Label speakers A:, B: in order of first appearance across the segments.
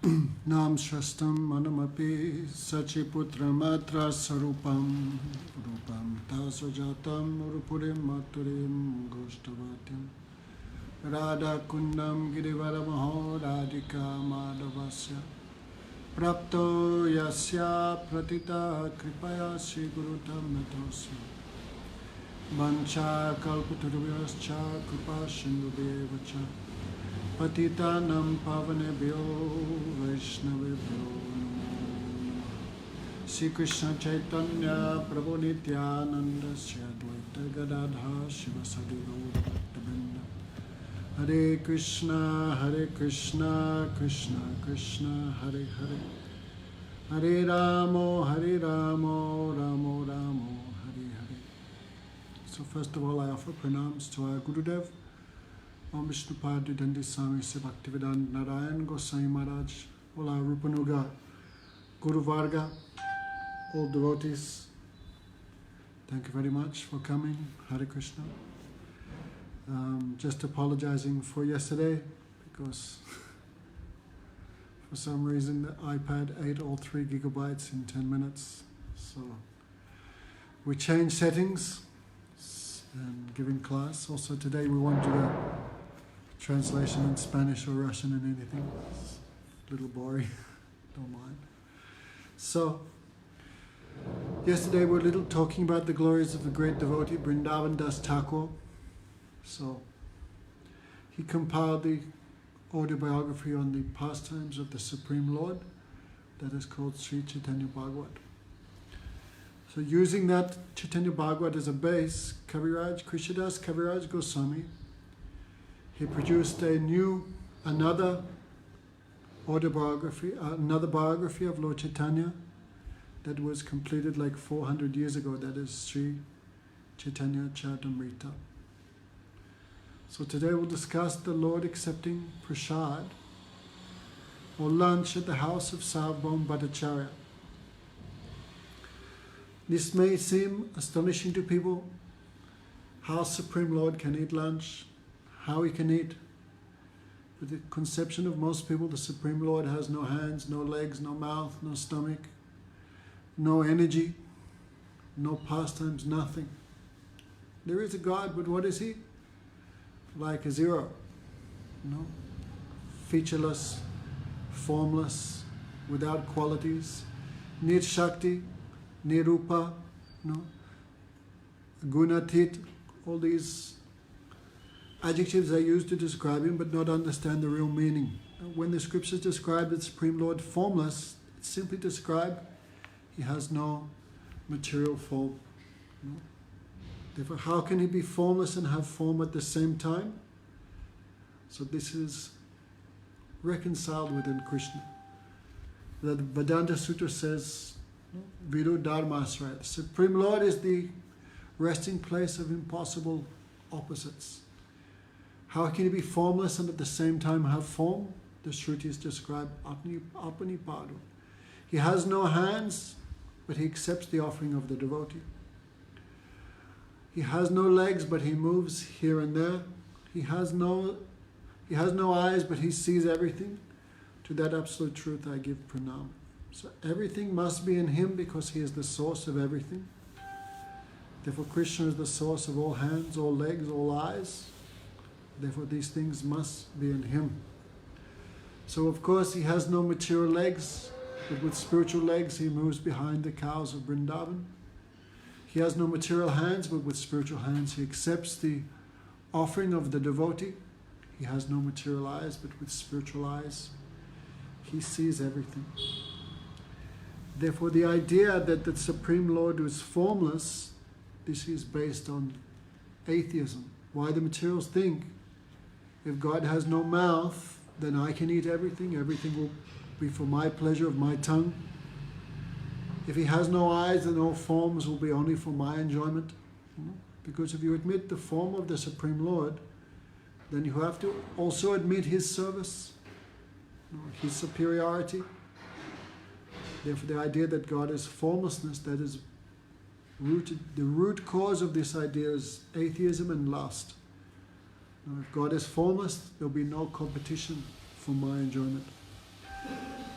A: Nam Shastam Manamapi Sachiputramatra Sarupam Rupam Tasajatam Urupurim Maturim Goshtavatim Radha Kundam Girivaramaho Radhika Madhavasya Prapto Yasya Pratita Kripaya Sri Gurutam Natosya Vancha Kalpatarvyascha Kripa Sindhudevacha Patitanam Pavanebhyo Vaishnavebhyo Namo Sri Krishna Caitanya Prabhu Nityananda Sri Advaita Gadadha Shivasadi Gaura Bhaktavrinda Hare Krishna Krishna Krishna Hare Hare Hare Ramo Ramo Ramo Hare Hare. So first of all I offer pranams to our Gurudev Om Vishnupad Dandi Swami Sri Bhaktivedanta Narayan Goswami Maharaj, all our Rupanuga Guru Varga, all devotees, thank you very much for coming. Hare Krishna. Just apologizing for yesterday because for some reason the iPad ate all 3 gigabytes in 10 minutes. So we changed settings and giving class. Also today we won't do a translation in Spanish or Russian and anything. It's a little boring, don't mind. So, yesterday we were a little talking about the glories of the great devotee Vrindavan Das Thakura. So, he compiled the autobiography on the pastimes of the Supreme Lord that is called Sri Caitanya Bhagavata. So using that Caitanya Bhagavata as a base, Krsnadasa Kaviraja Gosvami, he produced another autobiography, another biography of Lord Caitanya that was completed like 400 years ago. That is Sri Caitanya Caritamrta. So today we'll discuss the Lord accepting prasad or lunch at the house of Sarvabhauma Bhattacarya. This may seem astonishing to people, how Supreme Lord can eat lunch, how he can eat. With the conception of most people, the Supreme Lord has no hands, no legs, no mouth, no stomach, no energy, no pastimes, nothing. There is a God, but what is he? Like a zero, featureless, formless, without qualities, nir shakti, nirupa, gunatit, all these adjectives are used to describe him but not understand the real meaning. When the scriptures describe the Supreme Lord formless, it's simply describe he has no material form. Therefore, how can he be formless and have form at the same time? So this is reconciled within Krishna. The Vedanta Sutra says, Viru Dharmasraya. The Supreme Lord is the resting place of impossible opposites. How can he be formless and at the same time have form? The Shrutis describe Apanipadu. He has no hands, but he accepts the offering of the devotee. He has no legs, but he moves here and there. He has no eyes, but he sees everything. To that absolute truth I give pranam. So everything must be in him because he is the source of everything. Therefore Krishna is the source of all hands, all legs, all eyes. Therefore these things must be in him. So of course he has no material legs, but with spiritual legs he moves behind the cows of Vrindavan. He has no material hands, but with spiritual hands he accepts the offering of the devotee. He has no material eyes, but with spiritual eyes he sees everything. Therefore the idea that the Supreme Lord is formless, this is based on atheism. Why the materials think, if God has no mouth, then I can eat everything. Everything will be for my pleasure of my tongue. If he has no eyes, then all forms will be only for my enjoyment. Because if you admit the form of the Supreme Lord, then you have to also admit his service, his superiority. Therefore the idea that God is formlessness, that is rooted, the root cause of this idea is atheism and lust. If God is formless, there will be no competition for my enjoyment.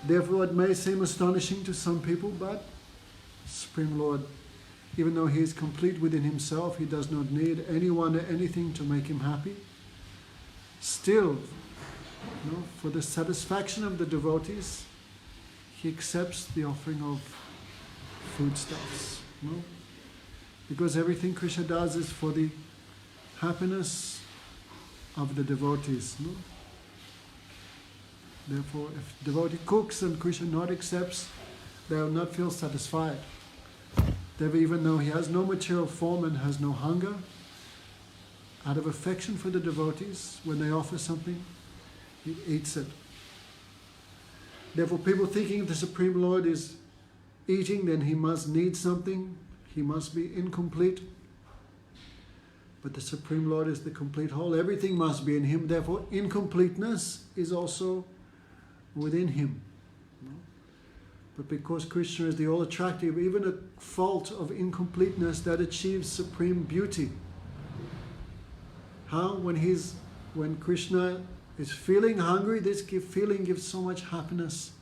A: Therefore it may seem astonishing to some people, but Supreme Lord, even though He is complete within Himself, He does not need anyone or anything to make Him happy. Still, for the satisfaction of the devotees, He accepts the offering of foodstuffs. Because everything Krishna does is for the happiness of the devotees. Therefore, if devotee cooks and Krishna not accepts, they will not feel satisfied. Therefore, even though he has no material form and has no hunger, out of affection for the devotees, when they offer something, he eats it. Therefore, people thinking if the Supreme Lord is eating, then he must need something, he must be incomplete. But the Supreme Lord is the complete whole. Everything must be in Him. Therefore, incompleteness is also within Him. But because Krishna is the all-attractive, even a fault of incompleteness that achieves supreme beauty. How? When Krishna is feeling hungry, this feeling gives so much happiness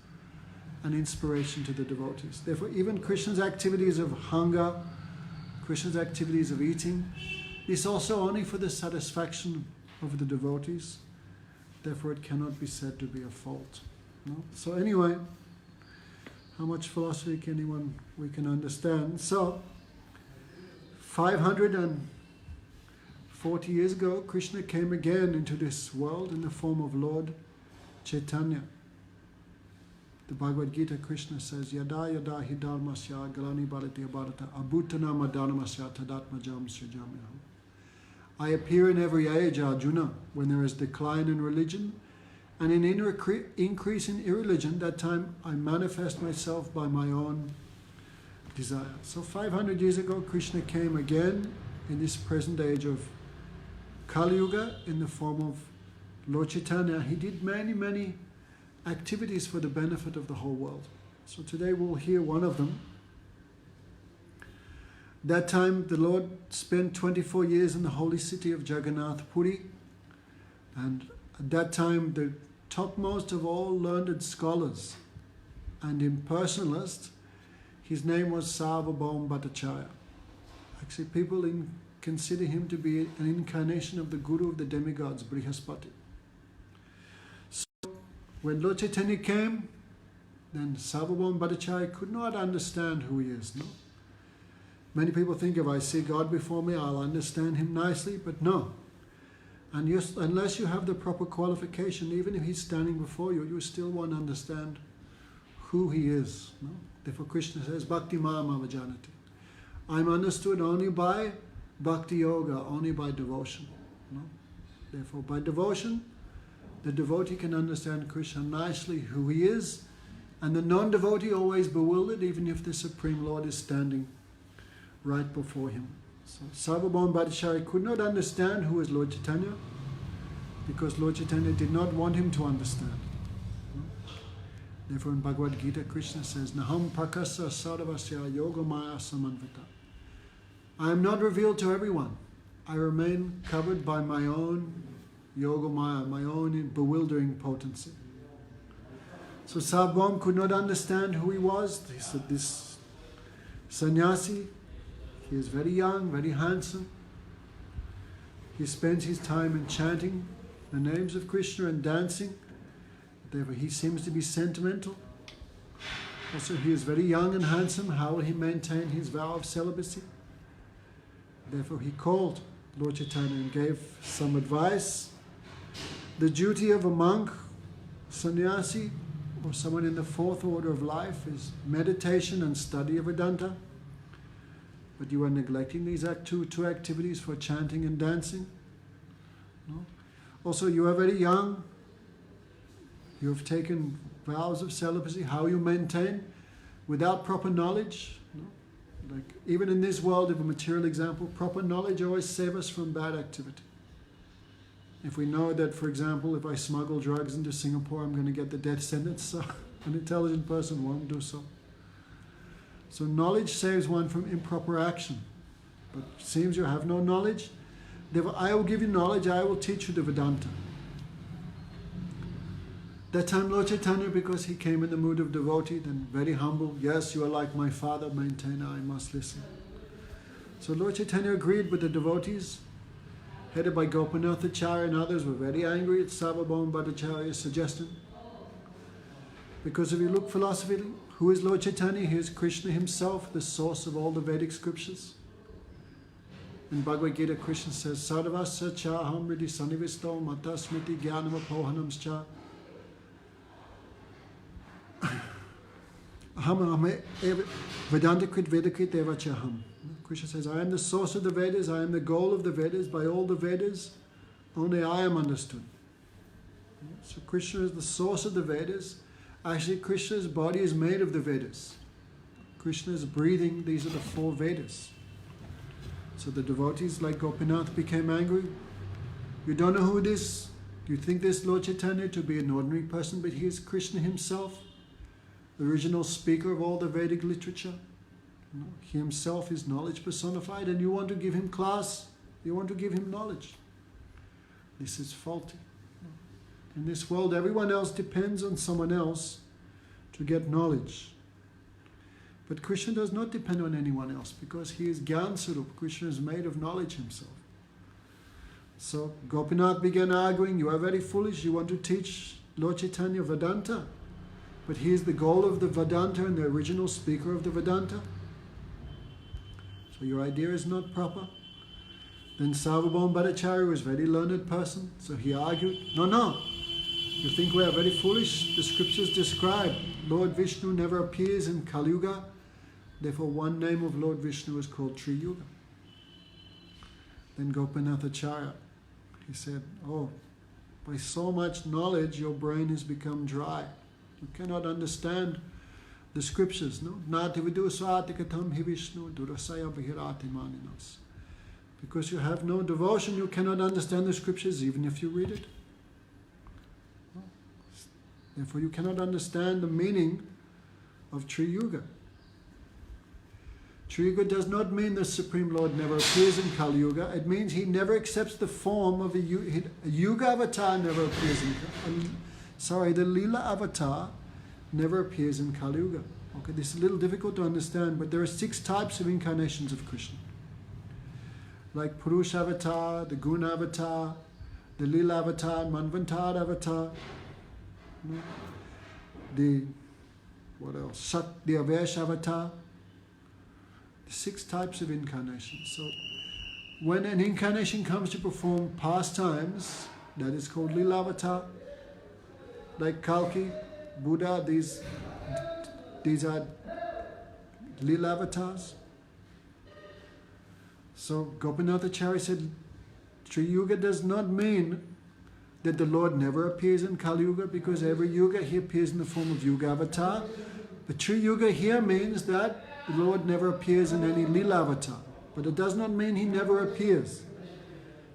A: and inspiration to the devotees. Therefore, even Krishna's activities of hunger, Krishna's activities of eating, is also only for the satisfaction of the devotees. Therefore, it cannot be said to be a fault. So anyway, how much philosophy we can understand? So, 540 years ago, Krishna came again into this world in the form of Lord Caitanya. The Bhagavad Gita, Krishna says, Yada yada hi dharmasya galani bharati bharata abhutana madanamasya tadatmajam srijamyaham. I appear in every age, Arjuna, when there is decline in religion and an increase in irreligion. That time I manifest myself by my own desire. So 500 years ago, Krishna came again in this present age of Kali Yuga in the form of Lord Caitanya. He did many, many activities for the benefit of the whole world. So today we'll hear one of them. That time the Lord spent 24 years in the holy city of Jagannath Puri, and at that time the topmost of all learned scholars and impersonalists, his name was Sarvabhauma Bhattacarya. Actually, people consider him to be an incarnation of the Guru of the demigods, Brihaspati. So when Lord Caitanya came, then Sarvabhauma Bhattacarya could not understand who he is. Many people think if I see God before me, I'll understand Him nicely, but no. And unless you have the proper qualification, even if He's standing before you, you still won't understand who He is. Therefore Krishna says, Bhakti Mam Avajanati. I'm understood only by Bhakti Yoga, only by devotion. Therefore by devotion, the devotee can understand Krishna nicely, who He is, and the non-devotee always bewildered, even if the Supreme Lord is standing right before him. So Sarvabhauma Bhattacarya could not understand who is Lord Caitanya because Lord Caitanya did not want him to understand. Therefore in Bhagavad Gita, Krishna says, Naham prakasa sarvasya yogamaya samanvita. I am not revealed to everyone. I remain covered by my own yogamaya, my own bewildering potency. So Sarvabhauma could not understand who he was. He said, this sannyasi, he is very young, very handsome. He spends his time in chanting the names of Krishna and dancing. Therefore, he seems to be sentimental. Also, he is very young and handsome. How will he maintain his vow of celibacy? Therefore, he called Lord Caitanya and gave some advice. The duty of a monk, sannyasi, or someone in the fourth order of life is meditation and study of Vedanta. But you are neglecting these two activities for chanting and dancing. No? Also, you are very young. You have taken vows of celibacy. How you maintain without proper knowledge. No? Like even in this world, of a material example, proper knowledge always saves us from bad activity. If we know that, for example, if I smuggle drugs into Singapore, I'm going to get the death sentence, so an intelligent person won't do so. So knowledge saves one from improper action. But it seems you have no knowledge. Therefore, I will give you knowledge, I will teach you the Vedanta. That time Lord Caitanya, because he came in the mood of devotee, then very humble, yes, you are like my father, maintainer, I must listen. So Lord Caitanya agreed, but the devotees, headed by Gopinathacharya and others, were very angry at Sarvabhauma Bhattacarya's suggestion. Because if you look philosophically, who is Lord Caitanya? He is Krishna himself, the source of all the Vedic scriptures. In Bhagavad Gita, Krishna says, Sarvasya cha aham hridi sanivisto mata smriti jnanam apohanam cha aham vedanta krit vedakrit eva chaham. Krishna says, I am the source of the Vedas, I am the goal of the Vedas. By all the Vedas, only I am understood. So Krishna is the source of the Vedas. Actually, Krishna's body is made of the Vedas. Krishna is breathing, these are the 4 Vedas. So the devotees like Gopinath became angry. You don't know who this, you think this Lord Caitanya to be an ordinary person, but he is Krishna himself, the original speaker of all the Vedic literature. He himself is knowledge personified, and you want to give him class, you want to give him knowledge. This is faulty. In this world, everyone else depends on someone else to get knowledge. But Krishna does not depend on anyone else, because he is Gyan Sarup. Krishna is made of knowledge himself. So Gopinath began arguing, you are very foolish, you want to teach Lord Caitanya Vedanta, but he is the goal of the Vedanta and the original speaker of the Vedanta. So your idea is not proper. Then Sarvabhauma Bhattacarya was a very learned person, so he argued, no, you think we are very foolish? The scriptures describe Lord Vishnu never appears in Kali Yuga, therefore one name of Lord Vishnu is called Tri Yuga. Then Gopinathacharya, he said, oh, by so much knowledge your brain has become dry. You cannot understand the scriptures, no? Nati vidusvatikatam hi Vishnu durasaya vihirati maninos. Because you have no devotion, you cannot understand the scriptures even if you read it. Therefore you cannot understand the meaning of Tri Yuga. Tri Yuga does not mean the Supreme Lord never appears in Kali Yuga. It means he never accepts the form of a Yuga avatar never appears in the Lila avatar never appears in Kali Yuga. Okay, this is a little difficult to understand, but there are 6 types of incarnations of Krishna. Like Purusha avatar, the Guna avatar, the Lila avatar, Manvantar avatar, the Avesh avatar. 6 types of incarnations. So when an incarnation comes to perform pastimes, that is called Lila avatar. Like Kalki, Buddha, these are Lila avatars. So Gopinathacharya said, Tri Yuga does not mean that the Lord never appears in Kali Yuga, because every Yuga he appears in the form of Yuga avatar. But Tri Yuga here means that the Lord never appears in any Lila avatar. But it does not mean he never appears.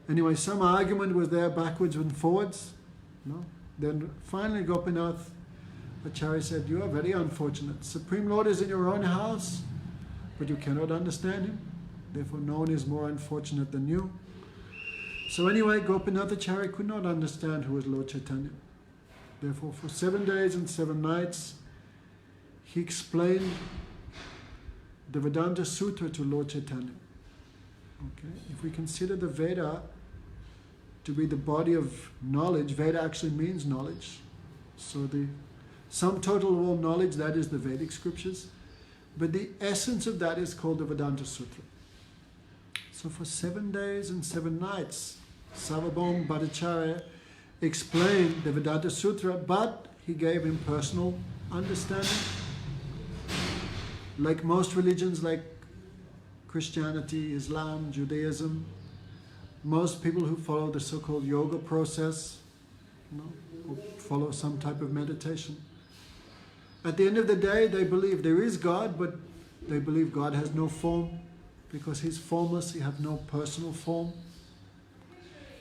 A: Anyway, some argument was there backwards and forwards. No? Then finally Gopinath Acharya said, you are very unfortunate. Supreme Lord is in your own house, but you cannot understand him. Therefore no one is more unfortunate than you. So anyway, Gopinathacharya could not understand who was Lord Caitanya. Therefore for 7 days and 7 nights, he explained the Vedanta Sutra to Lord Caitanya. Okay? If we consider the Veda to be the body of knowledge, Veda actually means knowledge. So the sum total of all knowledge, that is the Vedic scriptures. But the essence of that is called the Vedanta Sutra. So for 7 days and 7 nights, Sarvabhauma Bhattacarya explained the Vedanta Sutra, but he gave impersonal understanding. Like most religions, like Christianity, Islam, Judaism, most people who follow the so-called yoga process, who follow some type of meditation, at the end of the day, they believe there is God, but they believe God has no form. Because he's formless, he has no personal form.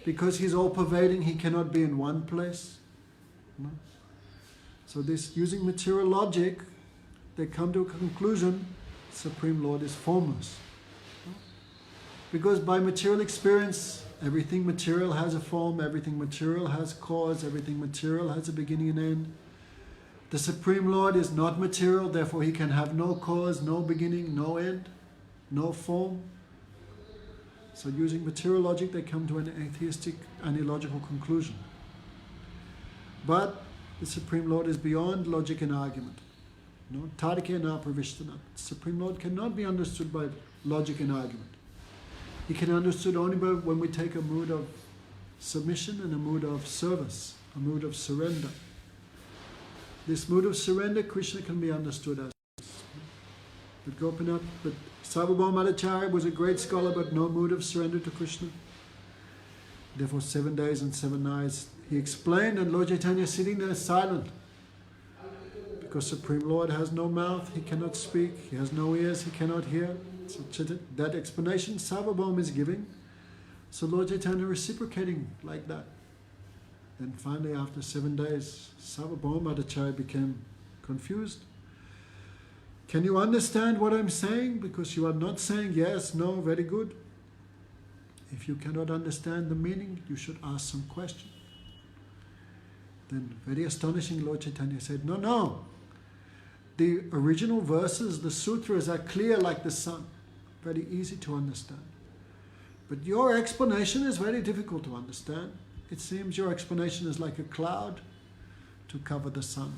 A: Because he's all-pervading, he cannot be in one place. So this, using material logic, they come to a conclusion, Supreme Lord is formless. Because by material experience, everything material has a form, everything material has cause, everything material has a beginning and end. The Supreme Lord is not material, therefore He can have no cause, no beginning, no end, no form. So using material logic, they come to an atheistic and illogical conclusion. But the Supreme Lord is beyond logic and argument. No, Tadike na pravishtana. The Supreme Lord cannot be understood by logic and argument. He can be understood only by when we take a mood of submission and a mood of service, a mood of surrender. This mood of surrender, Krishna can be understood as. But Gopinath, but Sarvabhauma Bhattacarya was a great scholar, but no mood of surrender to Krishna. Therefore, 7 days and 7 nights, he explained, and Lord Caitanya sitting there silent. Because Supreme Lord has no mouth, He cannot speak, He has no ears, He cannot hear. So that explanation Sarvabhauma is giving. So Lord Caitanya reciprocating like that. Then finally, after 7 days, Sarvabhauma Bhattacarya became confused. Can you understand what I'm saying? Because you are not saying yes, no, very good. If you cannot understand the meaning, you should ask some question. Then, very astonishing, Lord Caitanya said, no. The original verses, the sutras are clear like the sun. Very easy to understand. But your explanation is very difficult to understand. It seems your explanation is like a cloud to cover the sun.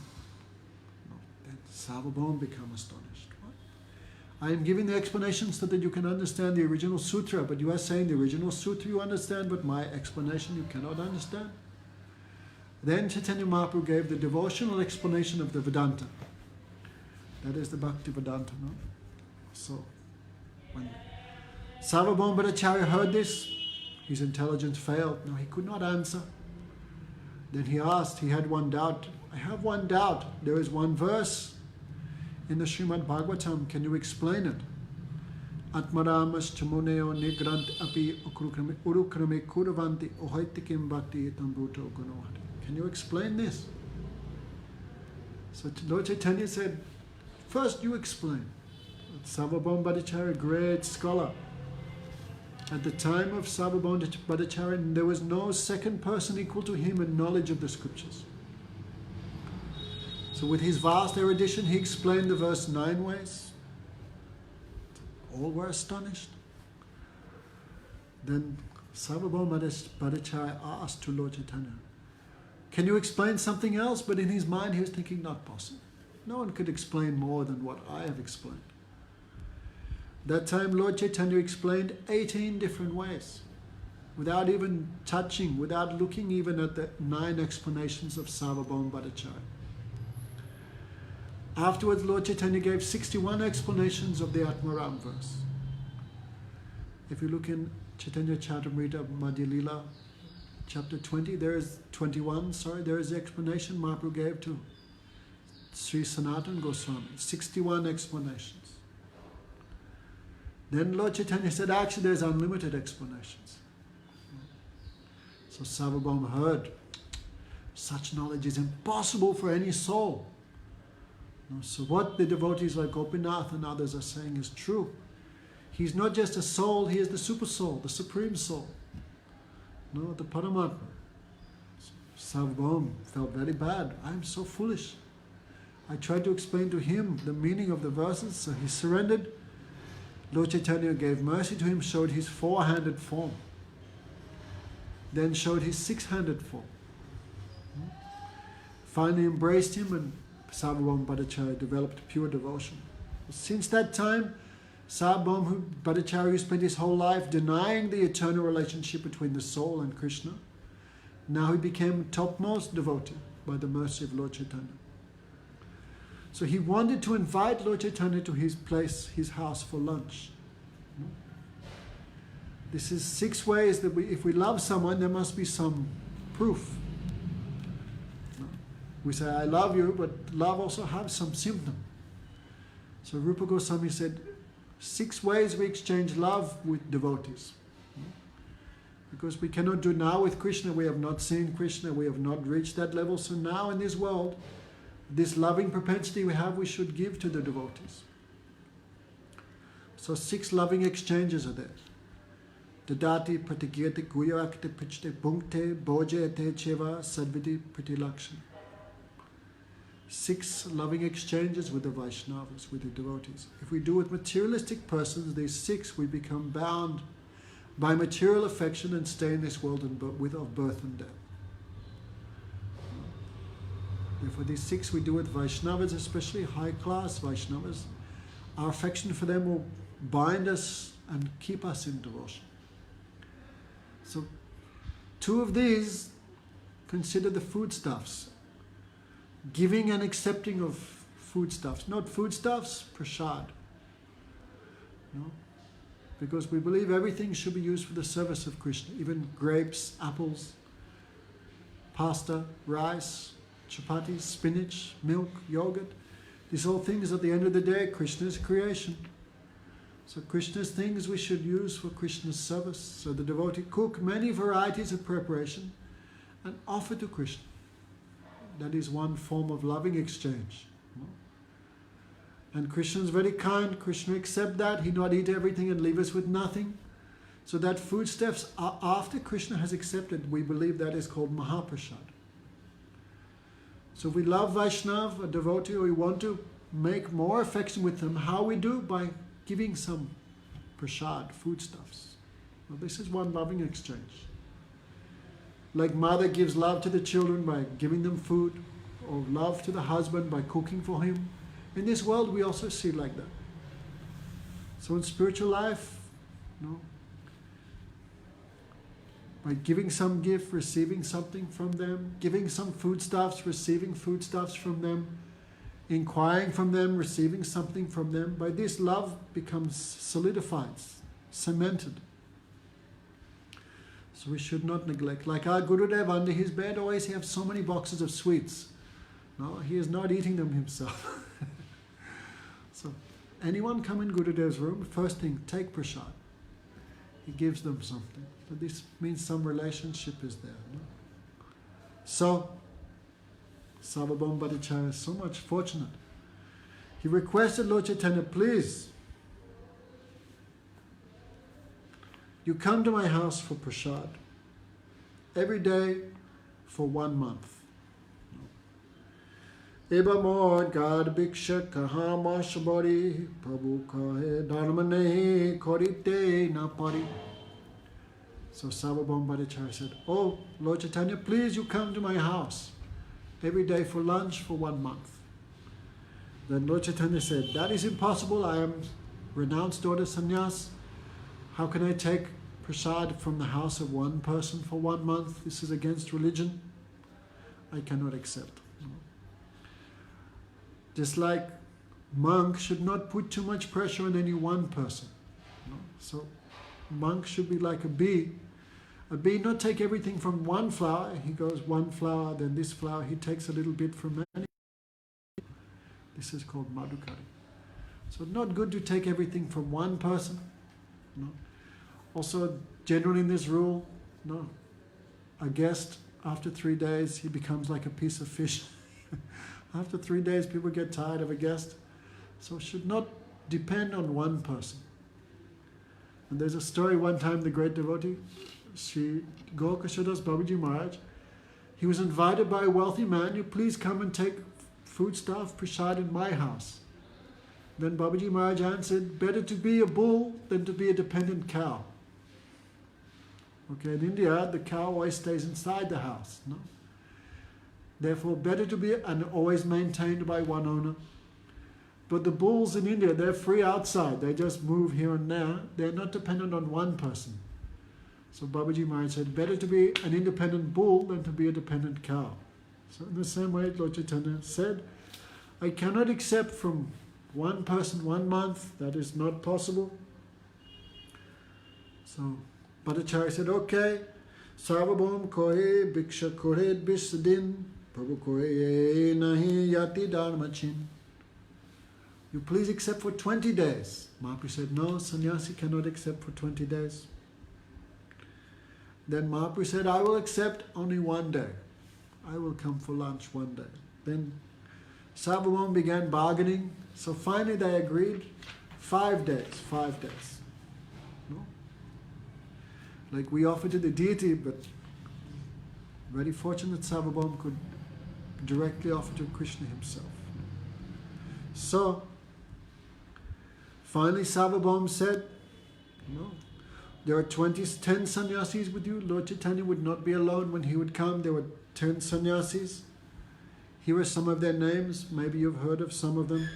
A: Then Sarvabhauma become astonished. What? I am giving the explanation so that you can understand the original sutra, but you are saying the original sutra you understand, but my explanation you cannot understand. Then Chaitanya Mahaprabhu gave the devotional explanation of the Vedanta. That is the Bhakti Vedanta, no? So, when Sarvabhauma Bhattacarya heard this, his intelligence failed. No, he could not answer. Then he asked, he had one doubt. I have one doubt. There is one verse in the Srimad Bhagavatam. Can you explain it? Atmaramas chamuneo nigrant api urukrame kuravanti ohaitikim bhakti tambuto gunohari. Can you explain this? So Lord Caitanya said, first you explain. Sarvabhauma Bhattacarya, great scholar. At the time of Sarvabhauma Bhattacarya, there was no second person equal to him in knowledge of the scriptures. So with his vast erudition, he explained the verse 9 ways. All were astonished. Then Sarvabhauma Bhattacarya asked to Lord Caitanya, can you explain something else? But in his mind he was thinking, not possible. No one could explain more than what I have explained. That time Lord Caitanya explained 18 different ways, without even touching, without looking even at the 9 explanations of Sarvabhauma Bhattacarya. Afterwards, Lord Caitanya gave 61 explanations of the Atmaram verse. If you look in Caitanya Caritamrta Madhya Lila, chapter 20, there is the explanation Mahaprabhu gave to Sri Sanatana Goswami. 61 explanations. Then Lord Caitanya said, actually there's unlimited explanations. So Sarvabhauma heard, such knowledge is impossible for any soul. So what the devotees like Gopinath and others are saying is true. He's not just a soul, he is the super soul, the supreme soul. No, the Paramatma. Sarvabhauma felt very bad. I'm so foolish. I tried to explain to him the meaning of the verses, so he surrendered. Lord Caitanya gave mercy to him, showed his 4-handed form. Then showed his 6-handed form. Finally embraced him, and Sarvabhauma Bhattacarya developed pure devotion. Since that time, Sarvabhauma Bhattacarya, who spent his whole life denying the eternal relationship between the soul and Krishna, now he became topmost devotee by the mercy of Lord Caitanya. So he wanted to invite Lord Caitanya to his place, his house, for lunch. This is 6 ways that if we love someone, there must be some proof. We say, I love you, but love also has some symptom. So Rupa Goswami said, 6 ways we exchange love with devotees. Because we cannot do now with Krishna, we have not seen Krishna, we have not reached that level. So now in this world, this loving propensity we have, we should give to the devotees. So 6 loving exchanges are there. Dadati pratigirti guyarakti pichte bhunkte bojete cheva sadviti pritilakshan. 6 loving exchanges with the Vaishnavas, with the devotees. If we do with materialistic persons, these 6, we become bound by material affection and stay in this world of birth and death. Therefore, these 6 we do with Vaishnavas, especially high-class Vaishnavas, our affection for them will bind us and keep us in devotion. So, 2 of these consider the foodstuffs. Giving and accepting of foodstuffs. Not foodstuffs, prasad. No? Because we believe everything should be used for the service of Krishna. Even grapes, apples, pasta, rice, chapatis, spinach, milk, yogurt. These all things at the end of the day, Krishna's creation. So Krishna's things we should use for Krishna's service. So the devotee cook many varieties of preparation and offer to Krishna. That is one form of loving exchange. And Krishna is very kind. Krishna accepts that. He not eat everything and leave us with nothing. So that foodstuffs after Krishna has accepted, we believe that is called Mahaprasad. So if we love Vaishnava, a devotee, or we want to make more affection with them, how we do? By giving some prasad, foodstuffs. Well, this is one loving exchange. Like mother gives love to the children by giving them food, or love to the husband by cooking for him. In this world we also see like that. So in spiritual life, by giving some gift, receiving something from them, giving some foodstuffs, receiving foodstuffs from them, inquiring from them, receiving something from them, by this love becomes solidified, cemented. So we should not neglect. Like our Gurudev, under his bed always have so many boxes of sweets. No, he is not eating them himself. So anyone come in Gurudev's room, first thing, take prasad. He gives them something. So this means some relationship is there. No? So Sarvabhauma Bhattacarya is so much fortunate. He requested Lord Caitanya, please, you come to my house for prasad every day for 1 month. Eba mod God bhiksha kaha mashabari Prabhu kahe dharma nahi korite na pari. So Sarvabhauma Bhattacharya said, oh Lord Caitanya, please you come to my house every day for lunch for 1 month. Then Lord Caitanya said, that is impossible. I am renounced order sannyas. How can I take prasad from the house of one person for 1 month? This is against religion. I cannot accept. Just like monk should not put too much pressure on any one person. So monk should be like a bee. A bee not take everything from one flower. He goes one flower, then this flower. He takes a little bit from many. This is called madhukari. So not good to take everything from one person. No. Also, generally in this rule, no, a guest, after 3 days, he becomes like a piece of fish. After 3 days, people get tired of a guest. So it should not depend on one person. And there's a story one time, the great devotee, Sri Caitanya Bhagavata Maharaj, he was invited by a wealthy man, you please come and take foodstuff, prasad in my house. Then Babaji Maharaj answered, better to be a bull than to be a dependent cow. Okay, in India, the cow always stays inside the house. No? Therefore, better to be and always maintained by one owner. But the bulls in India, they're free outside. They just move here and there. They're not dependent on one person. So Babaji Maharaj said, better to be an independent bull than to be a dependent cow. So in the same way, Lord Caitanya said, I cannot accept from one person 1 month. That is not possible. So Bhattacharya said, okay, Sarvabhauma kohe bhiksha kohe bisadin Prabhu kohe nahi yati dharmachin. You please accept for 20 days. Mahaprabhu said, no, sannyasi cannot accept for 20 days. Then Mahaprabhu said, I will accept only 1 day. I will come for lunch 1 day. Then Sarvabhauma began bargaining. So finally they agreed 5 days, 5 days. No? like we offer to the deity, but very fortunate Sarvabhauma could directly offer to Krishna himself. So, finally Sarvabhauma said, no, there are 10 sannyasis with you. Lord Caitanya would not be alone when he would come. There were 10 sannyasis. Here are some of their names. Maybe you've heard of some of them.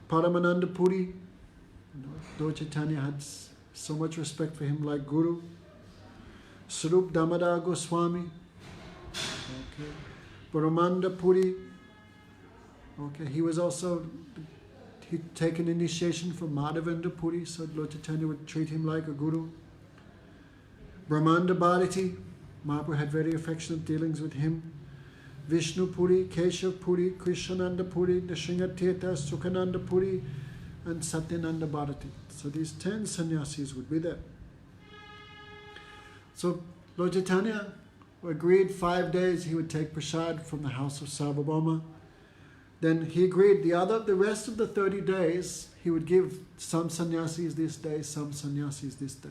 A: Paramananda Puri. Lord Caitanya had so much respect for him like Guru. Swarup Damodar Goswami. Okay. Paramanda Puri. Okay, he was also, he'd taken initiation from Madhavendra Puri, so Lord Caitanya would treat him like a guru. Brahmanda Bharati, Mahaprabhu had very affectionate dealings with him. Vishnu Puri, Keshav Puri, Krishnananda Puri, Nishingatirtha, Sukhananda Puri, and Satyananda Bharati. So these 10 sannyasis would be there. So Lord Caitanya agreed 5 days he would take prasad from the house of Sarvabhauma. Then he agreed the rest of the 30 days he would give some sannyasis this day, some sannyasis this day.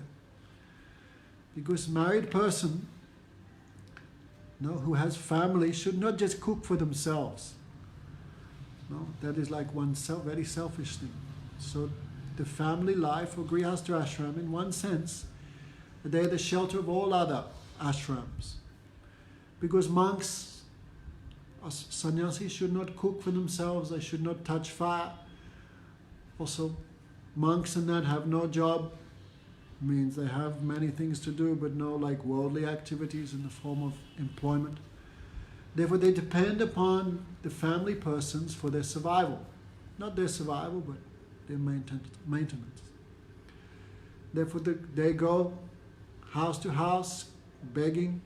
A: Because married person, who has family should not just cook for themselves. No, that is like one very selfish thing. So the family life or Grihastha ashram, in one sense, they are the shelter of all other ashrams. Because monks, sannyasis should not cook for themselves, they should not touch fire. Also, monks and that have no job, means they have many things to do, but no like worldly activities in the form of employment. Therefore, they depend upon the family persons for their survival. Not their survival, but their maintenance. Therefore, they go house to house, begging.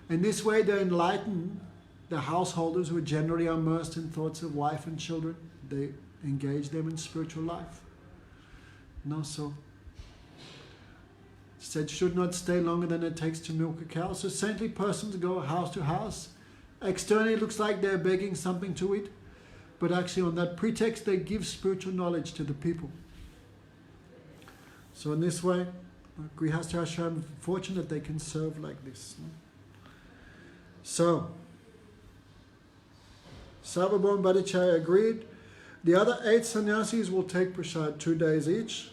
A: In this way, they enlighten the householders who are generally immersed in thoughts of wife and children. They engage them in spiritual life. So said should not stay longer than it takes to milk a cow. So saintly persons go house to house. Externally it looks like they're begging something to eat, but actually on that pretext they give spiritual knowledge to the people. So in this way, Grihastha ashram fortunate they can serve like this. So, Sarvabhauma Bhattacarya agreed. The other 8 sannyasis will take prasad 2 days each.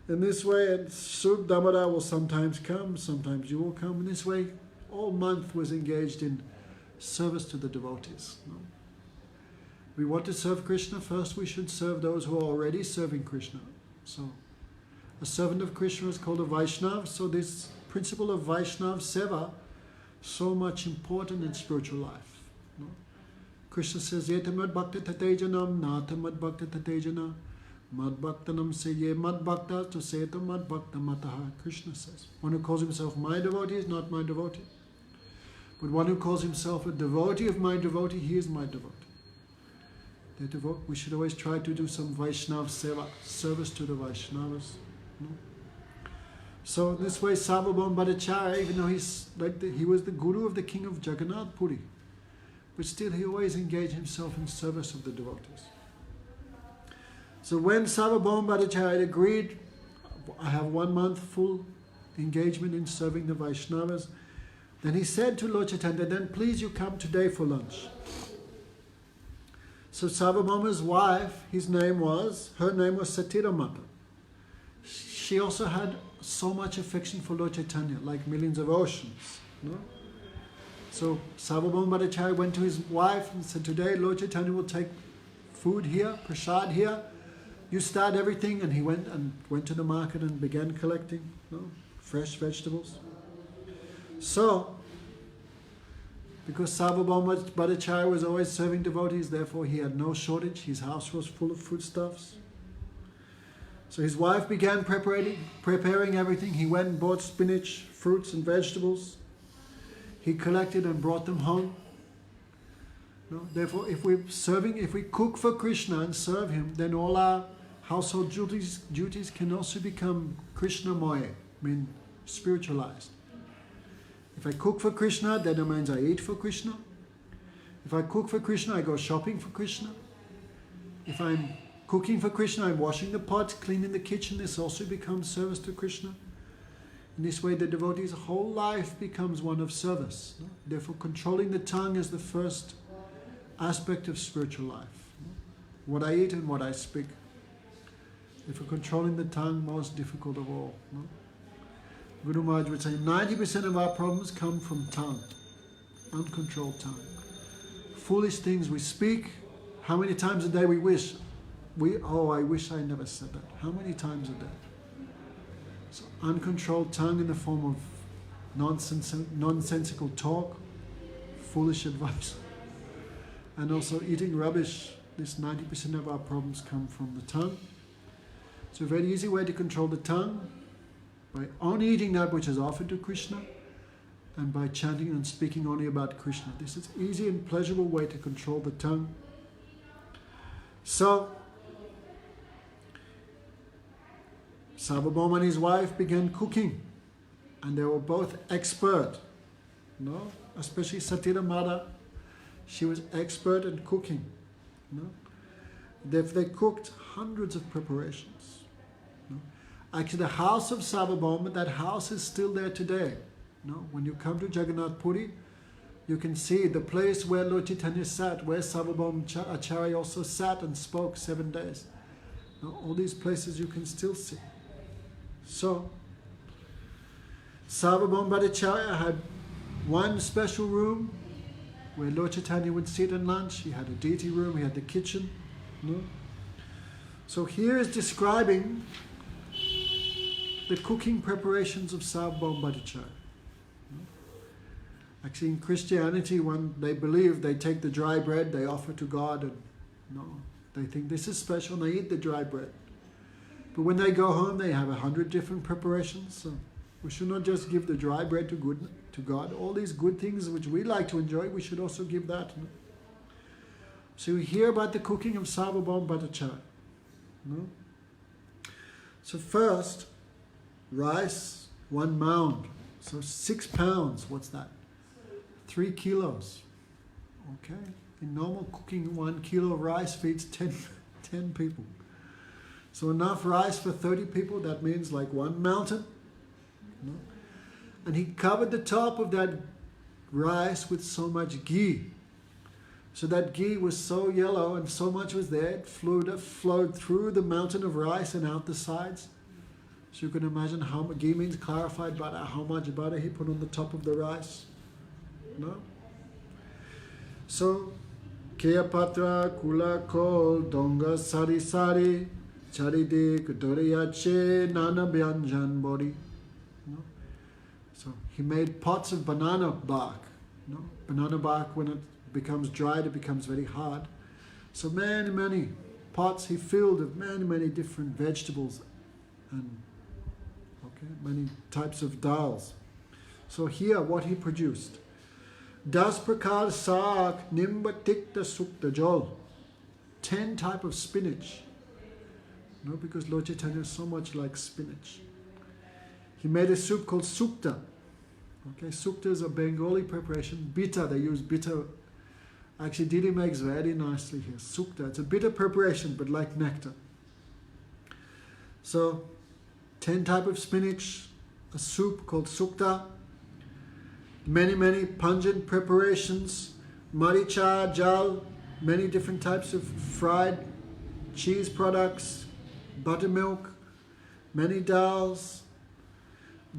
A: In this way, and Swarup Damodar will sometimes come, sometimes you will come. In this way, all month was engaged in service to the devotees. We want to serve Krishna, first we should serve those who are already serving Krishna. So, a servant of Krishna is called a Vaishnava. So this principle of Vaishnava Seva, so much important in spiritual life. Krishna says, Yeta mad bhakta tatejanam, nata mad bhakta tatejana, mad bhaktanam se ye mad bhakta to seta mad bhakta mataha. Krishna says, one who calls himself my devotee is not my devotee. But one who calls himself a devotee of my devotee, he is my devotee. We should always try to do some Vaishnava Seva, service to the Vaishnavas. So in this way, Sarvabhauma Bhattacarya, even though he was the guru of the king of Jagannath Puri, but still he always engaged himself in service of the devotees. So when Sarvabhauma Bhattacarya agreed, I have 1 month full engagement in serving the Vaishnavas, then he said to Lord Caitanya, then please you come today for lunch. So Sarvabhauma's wife, her name was Satira Mata. She also had so much affection for Lord Caitanya, like millions of oceans. So Sarvabhauma Bhattacarya went to his wife and said, today Lord Caitanya will take food here, prasad here. You start everything. And he went to the market and began collecting fresh vegetables. So, because Sarvabhauma Bhattacarya was always serving devotees, therefore he had no shortage. His house was full of foodstuffs. So his wife began preparing everything. He went and bought spinach, fruits and vegetables. He collected and brought them home. Therefore, if we cook for Krishna and serve him, then all our household duties can also become Krishnamoya, spiritualized. If I cook for Krishna, then it means I eat for Krishna. If I cook for Krishna, I go shopping for Krishna. If I'm cooking for Krishna, I'm washing the pots, cleaning the kitchen. This also becomes service to Krishna. In this way, the devotee's whole life becomes one of service. Therefore, controlling the tongue is the first aspect of spiritual life. What I eat and what I speak. Therefore, controlling the tongue, most difficult of all. Guru Maharaj would say 90% of our problems come from tongue, uncontrolled tongue. Foolish things we speak. How many times a day we wish? I wish I never said that. How many times a day? So uncontrolled tongue in the form of nonsensical talk, foolish advice, and also eating rubbish. This 90% of our problems come from the tongue. So a very easy way to control the tongue, by only eating that which is offered to Krishna, and by chanting and speaking only about Krishna. This is easy and pleasurable way to control the tongue. So, Sarvabhauma and his wife began cooking, and they were both expert. Especially Satira Mada, she was expert in cooking. They cooked hundreds of preparations. Actually, the house of Sarvabhauma, that house is still there today. When you come to Jagannath Puri, you can see the place where Lord Caitanya sat, where Sarvabhauma Acharya also sat and spoke 7 days. All these places you can still see. So, Sarvabhauma Bhattacharya had one special room where Lord Caitanya would sit and lunch. He had a deity room, he had the kitchen. So here is describing the cooking preparations of Sarvabhauma Bhattacharya. Actually, in Christianity, when they believe, they take the dry bread, they offer to God, and they think this is special, and they eat the dry bread. But when they go home, they have 100 different preparations. So we should not just give the dry bread to God. All these good things which we like to enjoy, we should also give that. So we hear about the cooking of Sarvabhauma Bhattacharya. So first, rice, 1 mound. So 6 pounds, what's that? 3 kilos. Okay? In normal cooking, 1 kilo of rice feeds 10 people. So enough rice for 30 people, that means like 1 mountain. And he covered the top of that rice with so much ghee. So that ghee was so yellow and so much was there, it flowed through the mountain of rice and out the sides. So you can imagine how much ghee means clarified butter, how much butter he put on the top of the rice. So, Kea Patra, Kula Kol, Donga Sari Sari, Charidik, Doriyache, Nana Byanjan Body. So he made pots of banana bark. Banana bark, when it becomes dried, it becomes very hard. So many pots he filled with many different vegetables and many types of dals. So here, what he produced. Das prakar saak nimba tikta sukta jol. 10 type of spinach. Because Lord Caitanya is so much like spinach. He made a soup called sukta. Sukta is a Bengali preparation. Bitter, they use bitter. Actually, Didi makes very nicely here. Sukta, it's a bitter preparation, but like nectar. So, 10 type of spinach, a soup called sukta, many pungent preparations, maricha, jal, many different types of fried cheese products, buttermilk, many dals,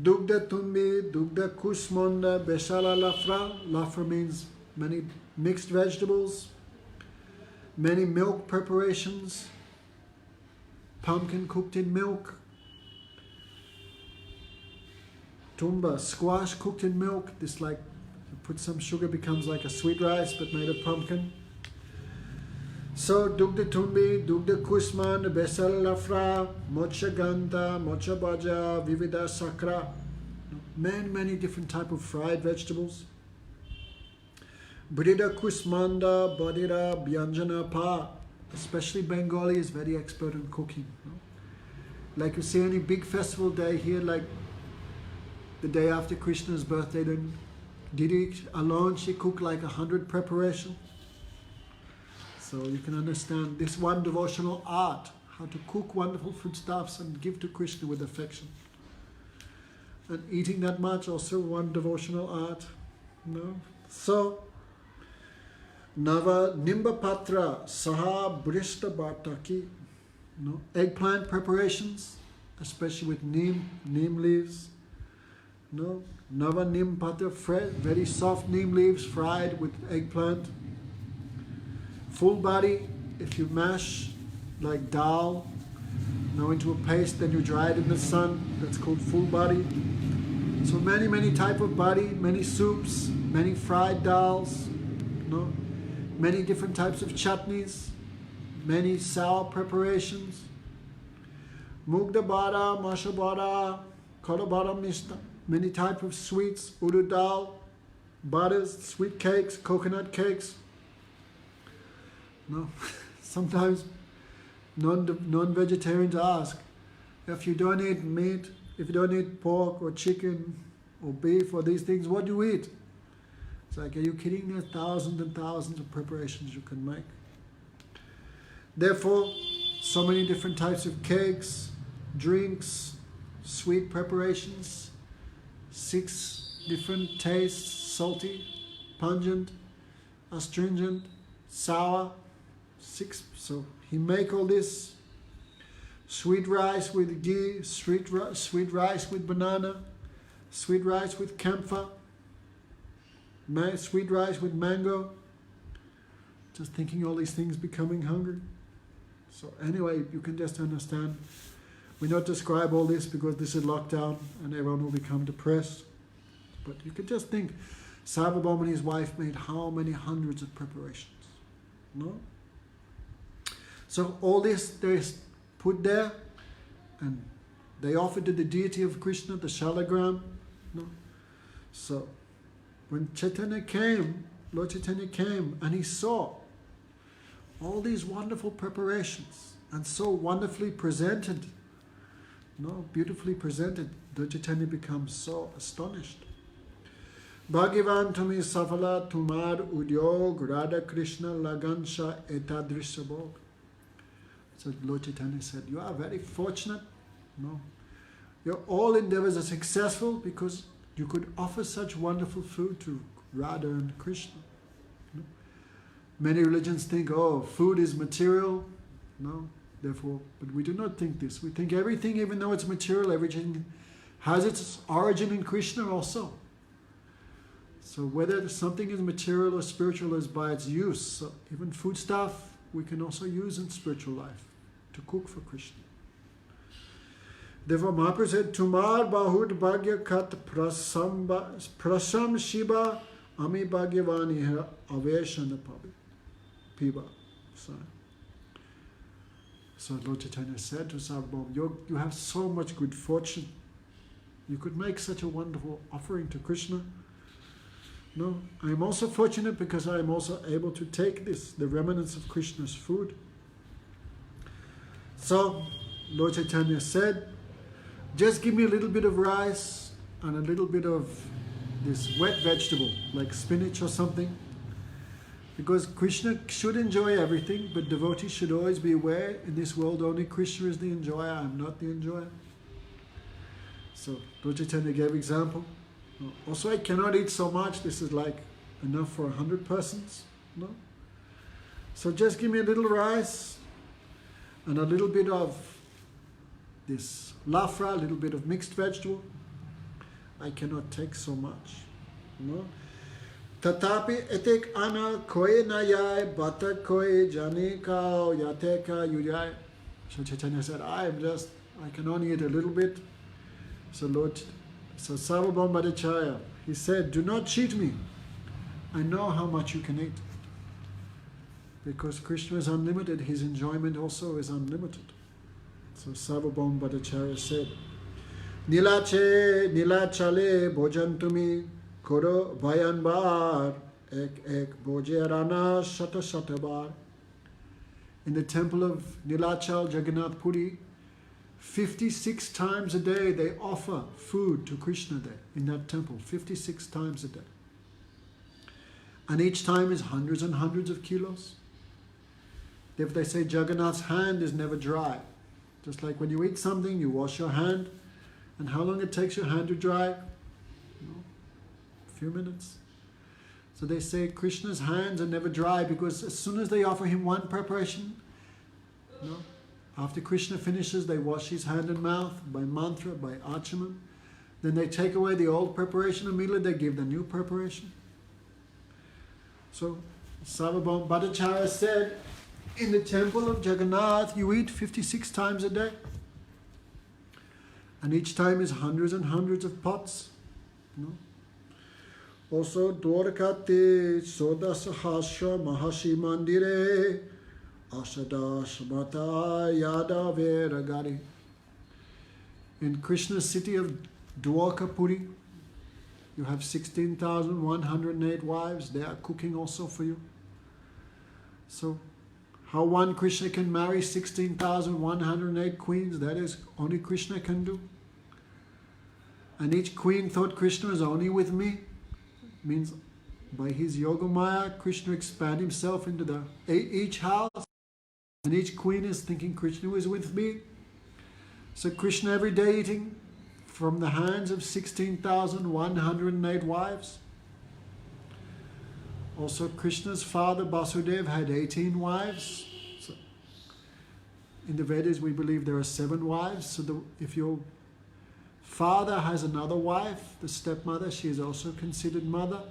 A: dugda tumbi, dugda kusmonda, beshala lafra. Lafra means many mixed vegetables, many milk preparations, pumpkin cooked in milk, tumba, squash cooked in milk. This you put some sugar, becomes like a sweet rice but made of pumpkin. So dugda tumbi, dugda kusman, besal lafra, mocha ganta, mocha baja, vivida sakra. Many different type of fried vegetables. Brida kusmanda, badira, byanjana pa. Especially Bengali is very expert in cooking. Like you see any big festival day here, like the day after Krishna's birthday, then Didi alone, she cooked like 100 preparations. So you can understand this one devotional art, how to cook wonderful foodstuffs and give to Krishna with affection. And eating that much, also one devotional art. No? So, Nava Nimba Patra Saha Brishta Bhartaki. No? Eggplant preparations, especially with neem leaves. No? Nava Nim Patra, very soft neem leaves fried with eggplant. Full body, if you mash like dal, now into a paste, then you dry it in the sun, that's called full body. So many type of body, many soups, many fried dals, no? Many different types of chutneys, many sour preparations. Mugda bada, masha bada, kala bada mishta, many type of sweets, urud dal, butters, sweet cakes, coconut cakes. No, sometimes non-vegetarians ask, if you don't eat meat, if you don't eat pork or chicken or beef or these things, what do you eat? It's like, are you kidding? There are thousands and thousands of preparations you can make. Therefore, so many different types of cakes, drinks, sweet preparations, 6 different tastes, salty, pungent, astringent, sour, 6. So he make all this. Sweet rice with ghee, sweet rice with banana, sweet rice with camphor, sweet rice with mango. Just thinking all these things, becoming hungry. So anyway, you can just understand. We not describe all this because this is lockdown and everyone will become depressed. But you can just think, Sarvabhauma and his wife made how many hundreds of preparations? No? So all this they put there, and they offered to the deity of Krishna, the shalagram. No? So when Chaitanya came, Lord Caitanya came, and he saw all these wonderful preparations, and so wonderfully presented, no, beautifully presented, Lord Caitanya becomes so astonished. Bhagavan tumi safala tumar udyog Radha Krishna lagansha etadrishabhog. So Lord Caitanya said, you are very fortunate. No, your all endeavors are successful because you could offer such wonderful food to Radha and Krishna. No? Many religions think, oh, food is material. No, therefore, but we do not think this. We think everything, even though it's material, everything has its origin in Krishna also. So whether something is material or spiritual is by its use. So even food stuff we can also use in spiritual life to cook for Krishna. Therefore Mahaprabhu said, Tumar bahud bhagya kat prasam shiba ami bhagyavani aveshana piba. So Lord Caitanya said to Sarvabhauma, you have so much good fortune. You could make such a wonderful offering to Krishna. No, I am also fortunate because I am also able to take this, the remnants of Krishna's food. So Lord Caitanya said, just give me a little bit of rice and a little bit of this wet vegetable, like spinach or something. Because Krishna should enjoy everything, but devotees should always be aware, in this world only Krishna is the enjoyer, I am not the enjoyer. So Lord Caitanya gave example. Also, I cannot eat so much, this is like enough for 100 persons. No? So just give me a little rice and a little bit of this lafra, a little bit of mixed vegetable. I cannot take so much. No? Tatapi etek ana koi nayai bata koi jani kao yateka yuyai. So Chaitanya said, I can only eat a little bit. So Sarvabhauma Bhattacarya, he said, do not cheat me. I know how much you can eat. Because Krishna is unlimited, his enjoyment also is unlimited. So Sarvabhauma Bhattacarya said, Nilachale bhojantumi koro vayanbar ek bhojarana shata bar. In the temple of Nilachal, Jagannath Puri, 56 times a day they offer food to Krishna there in that temple, 56 times a day. And each time is hundreds and hundreds of kilos. If they say Jagannath's hand is never dry. Just like when you eat something, you wash your hand, And how long it takes your hand to dry? A few minutes. So they say Krishna's hands are never dry because as soon as they offer him one preparation, after Krishna finishes, they wash his hand and mouth by mantra, by archaman. Then they take away the old preparation, immediately they give the new preparation. So Sarvabhauma Bhattacarya said, in the temple of Jagannath, you eat 56 times a day. And each time is hundreds and hundreds of pots. Also, Dwarkate Sodasahasra Mahashi Mandire Asada Samata Yada Veragari. In Krishna's city of Dwarkapuri, you have 16,108 wives. They are cooking also for you. So, how one Krishna can marry 16,108 queens, that is only Krishna can do. And each queen thought Krishna is only with me. Means by his Yogamaya, Krishna expand himself into each house. And each queen is thinking Krishna is with me. So Krishna every day eating from the hands of 16,108 wives. Also Krishna's father Vasudeva had 18 wives. So in the Vedas we believe there are 7 wives. So if your father has another wife, the stepmother, she is also considered mother.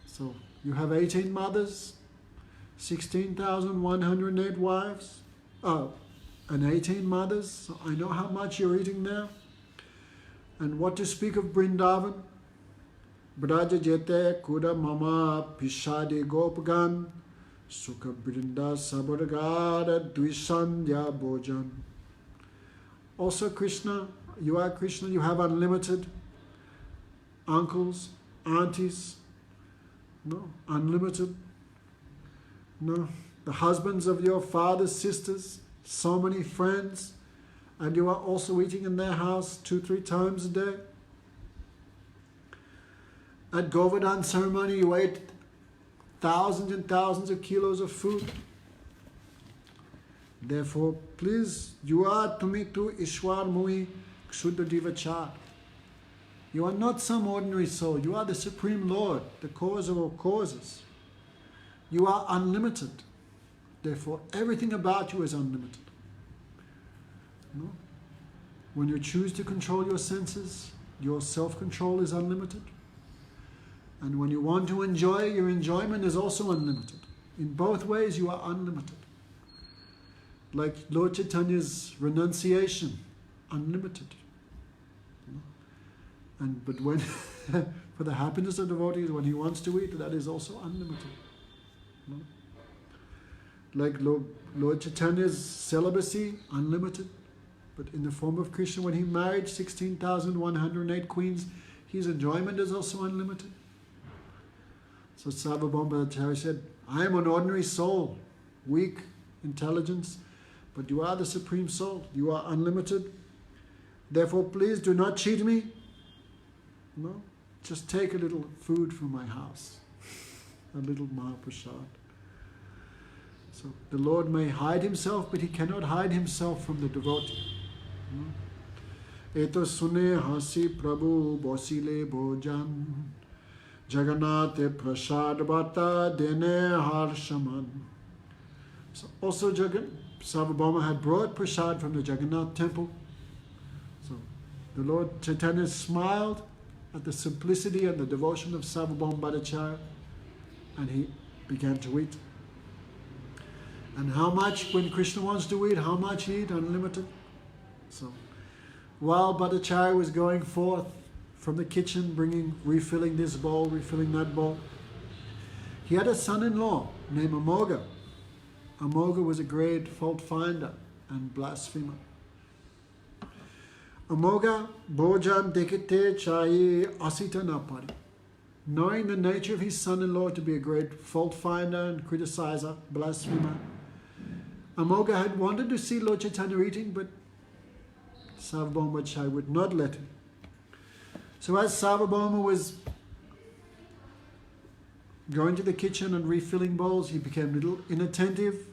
A: So you have 18 mothers, 16,108 wives, and 18 mothers. So I know how much you're eating now. And what to speak of Vrindavan? Braja jete kuda mama pishadi gopagan sukha brinda sabaragada dvisandhya bhojan. Also Krishna, you are Krishna, you have unlimited uncles, aunties, unlimited, the husbands of your father's sisters, so many friends, and you are also eating in their house 2-3 times a day. At Govardhan ceremony, you ate thousands and thousands of kilos of food. Therefore, please, you are tumitu Ishwar Mui Kshuddha Divachar. You are not some ordinary soul. You are the Supreme Lord, the cause of all causes. You are unlimited. Therefore, everything about you is unlimited. When you choose to control your senses, your self-control is unlimited. And when you want to enjoy, your enjoyment is also unlimited. In both ways, you are unlimited. Like Lord Chaitanya's renunciation, unlimited. But when, for the happiness of devotees, when he wants to eat, that is also unlimited. Like Lord Chaitanya's celibacy, unlimited. But in the form of Krishna, when he married 16,108 queens, his enjoyment is also unlimited. So Sarvabhauma Bhattacarya said, I am an ordinary soul, weak intelligence, but you are the Supreme Soul. You are unlimited. Therefore, please do not cheat me. Just take a little food from my house, a little Mahaprasad. So the Lord may hide himself, but he cannot hide himself from the devotee. Eto sune hasi prabhu bosile bhojan Jagannath prasad bhata dene harshaman. So also Sarvabhauma had brought prasad from the Jagannath temple. So the Lord Chaitanya smiled at the simplicity and the devotion of Sarvabhauma Bhattacarya, and he began to eat. And how much, when Krishna wants to eat, how much he eat? Unlimited. So while Bhattacharya was going forth from the kitchen, refilling this bowl, refilling that bowl, he had a son-in-law named Amoga. Amoga was a great fault finder and blasphemer. Amoga bhojan dekite chayi asita napari. Knowing the nature of his son-in-law to be a great fault finder and criticizer, blasphemer, Amoga had wanted to see Lord Caitanya eating, but Sarvabhauma Bhattacarya would not let him. So as Sarvabhauma was going to the kitchen and refilling bowls, he became a little inattentive,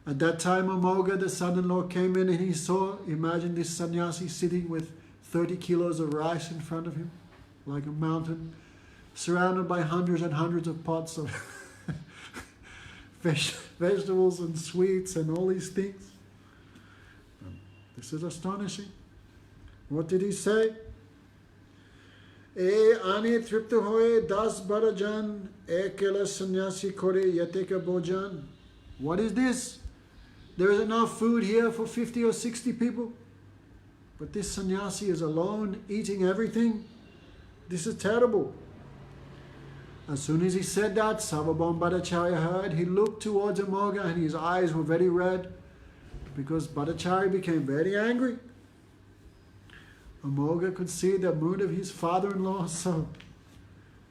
A: At that time, Amoga, the son-in-law, came in and he saw, imagine this sannyasi sitting with 30 kilos of rice in front of him, like a mountain, surrounded by hundreds and hundreds of pots of vegetables and sweets and all these things. This is astonishing. What did he say? E ani tripta hoye das barajan ekela sannyasi kore yateka bojan. What is this? There is enough food here for 50 or 60 people, but this sannyasi is alone eating everything. This is terrible. As soon as he said that, Sarvabhauma Bhattacarya heard. He looked towards Amoga and his eyes were very red because Bhattacharya became very angry. Amoga could see the mood of his father-in-law, so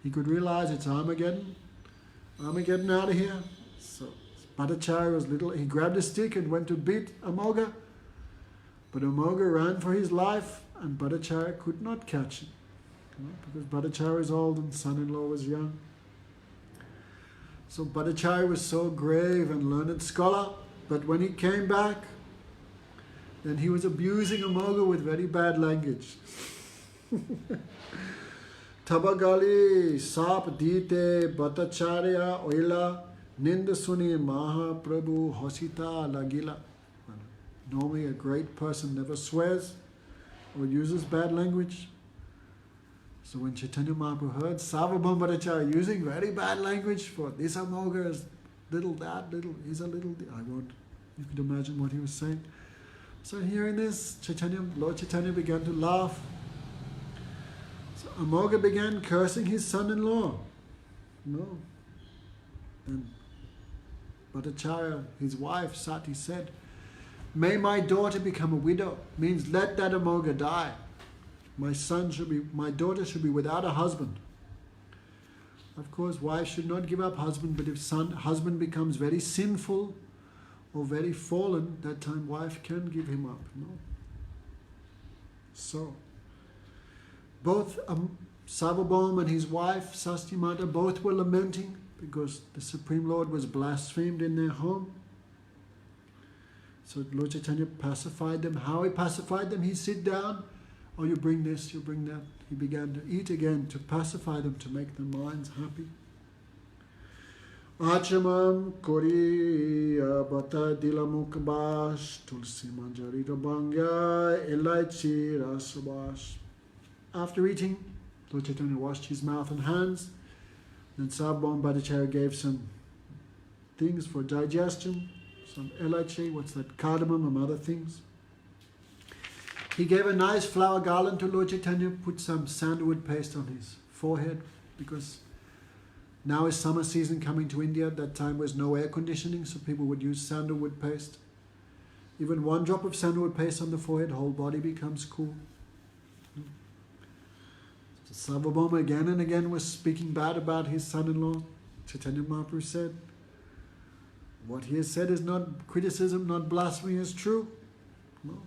A: he could realize it's Armageddon. Armageddon out of here. So Bhattacharya was he grabbed a stick and went to beat Amoga. But Amoga ran for his life and Bhattacharya could not catch him. Because Bhattacharya was old and son-in-law was young. So Bhattacharya was so grave and learned scholar, but when he came back, then he was abusing Amoga with very bad language. Tabagali sap dite Bhattacharya oila nindasuni maha prabhu hosita lagila. Normally a great person never swears or uses bad language. So when Chaitanya Mahaprabhu heard Sarvabhauma Bhattacharya using very bad language for this Amoga is little, that little, is a little, you could imagine what he was saying. So hearing this, Lord Caitanya began to laugh. So Amoga began cursing his son-in-law. No. Then Bhattacharya, his wife, Sati, said, "May my daughter become a widow." Means let that Amoga die. My daughter should be without a husband. Of course, wife should not give up husband, but if husband becomes very sinful or very fallen, that time wife can give him up. No. So, both Sarvabhauma and his wife, Sastimata, both were lamenting because the Supreme Lord was blasphemed in their home. So Lord Caitanya pacified them. How he pacified them? He sit down, "Oh, you bring this, you bring that." He began to eat again to pacify them, to make their minds happy. Achamam kori bata dilamuk bash tulsi manjari rabangya elaichi rasabash. After eating, Lord Caitanya washed his mouth and hands. Then Sarvabhauma Bhattacharya gave some things for digestion, some elaichi, what's that, cardamom and other things. He gave a nice flower garland to Lord Caitanya, put some sandalwood paste on his forehead, because now is summer season coming to India. At that time was no air conditioning, so people would use sandalwood paste. Even one drop of sandalwood paste on the forehead, whole body becomes cool. So Sarvabhauma again and again was speaking bad about his son-in-law. Chaitanya Mahaprabhu said, "What he has said is not criticism, not blasphemy, is true. No.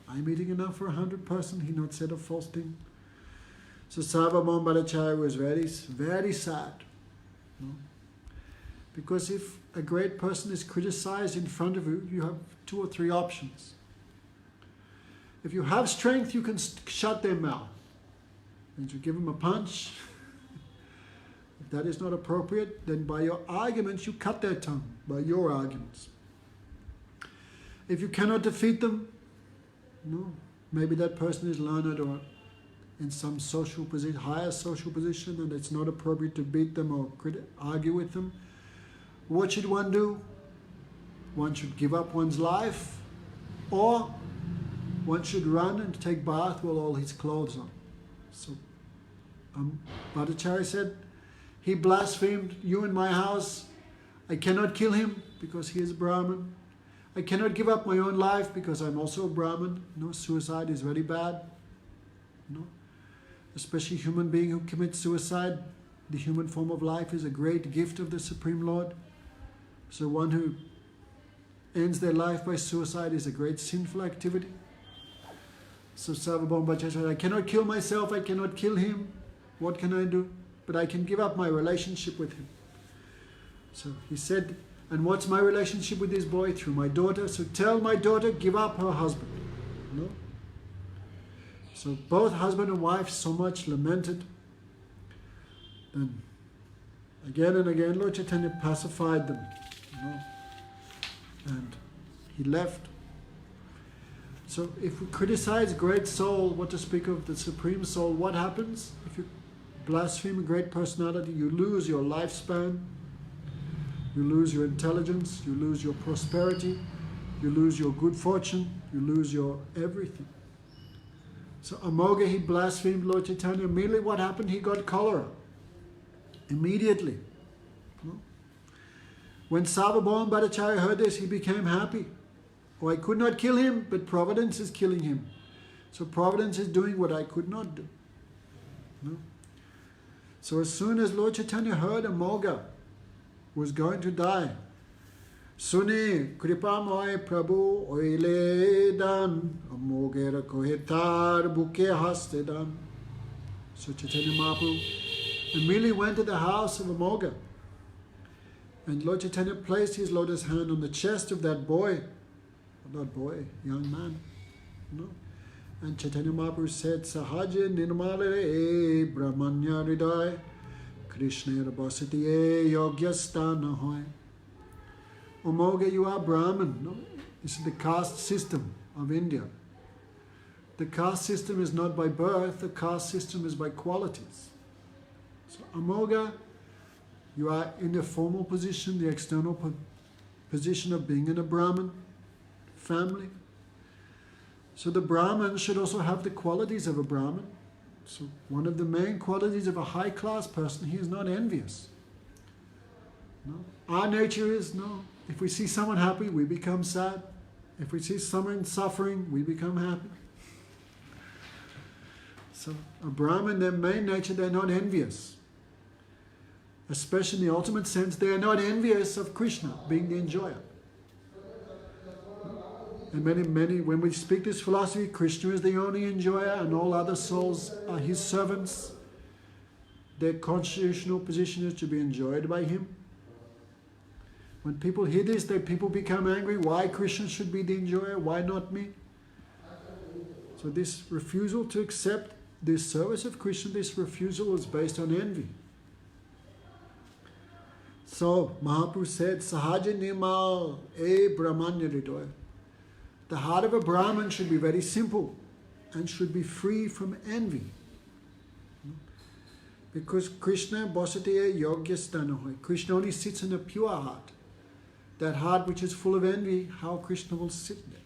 A: I'm eating enough for 100 persons. He not said a false thing." So Sarvabhauma Bhattacharya was very, very sad. No? Because if a great person is criticized in front of you, you have 2 or 3 options. If you have strength, you can shut their mouth. And you give them a punch. If that is not appropriate, then by your arguments, you cut their tongue, by your arguments. If you cannot defeat them, no, maybe that person is learned or in some social position, higher social position, and it's not appropriate to beat them or argue with them. What should one do? One should give up one's life, or one should run and take bath with all his clothes on. So Bhattacharya said, "He blasphemed you in my house. I cannot kill him because he is a Brahmin. I cannot give up my own life because I'm also a Brahmin. No, suicide is very bad. No, especially a human being who commits suicide. The human form of life is a great gift of the Supreme Lord. So one who ends their life by suicide is a great sinful activity." So Sarvabhauma Bhattacharya said, "I cannot kill myself, I cannot kill him. What can I do? But I can give up my relationship with him." So he said, And what's my relationship with this boy? Through my daughter. So tell my daughter, give up her husband. No? So both husband and wife so much lamented. Then again and again Lord Caitanya pacified them. And he left. So if we criticize great soul, what to speak of the Supreme Soul, what happens? If you blaspheme a great personality, you lose your lifespan, you lose your intelligence, you lose your prosperity, you lose your good fortune, you lose your everything. So Amoga, he blasphemed Lord Caitanya. Immediately what happened? He got cholera. Immediately. When Sarvabhauma Bhattacarya heard this, he became happy. Oh, I could not kill him, but Providence is killing him. So Providence is doing what I could not do. No? So as soon as Lord Caitanya heard Amoga was going to die, Suni Kripamoy Prabhu Oile Dan Amogera Kohetar Buke Haste Dan. So Chaitanya Mahaprabhu immediately went to the house of Amoga. And Lord Caitanya placed his lotus hand on the chest of that boy. Not boy, young man. No? And Chaitanya Mahaprabhu said, Sahaja Nirmale Brahmanya Hriday Krishna Rabasati Yogyastana Hoy. Amoga, you are Brahmin. No? This is the caste system of India. The caste system is not by birth, the caste system is by qualities. So Amoga, you are in the formal position, the external position of being in a Brahmin family. So the Brahmin should also have the qualities of a Brahmin. So one of the main qualities of a high class person, he is not envious. No? Our nature is, no. If we see someone happy, we become sad. If we see someone suffering, we become happy. So a Brahmin, their main nature, they're not envious. Especially in the ultimate sense, they are not envious of Krishna being the enjoyer. And when we speak this philosophy, Krishna is the only enjoyer and all other souls are his servants. Their constitutional position is to be enjoyed by him. When people hear this, people become angry. Why Krishna should be the enjoyer? Why not me? So this refusal to accept this service of Krishna, this refusal is based on envy. So Mahaprabhu said, Sahaja Nimal E Brahmanya Hriday. The heart of a Brahmin should be very simple and should be free from envy. Because Krishna Bhasatiya Yogyastanahoy. Krishna only sits in a pure heart. That heart which is full of envy, how Krishna will sit there?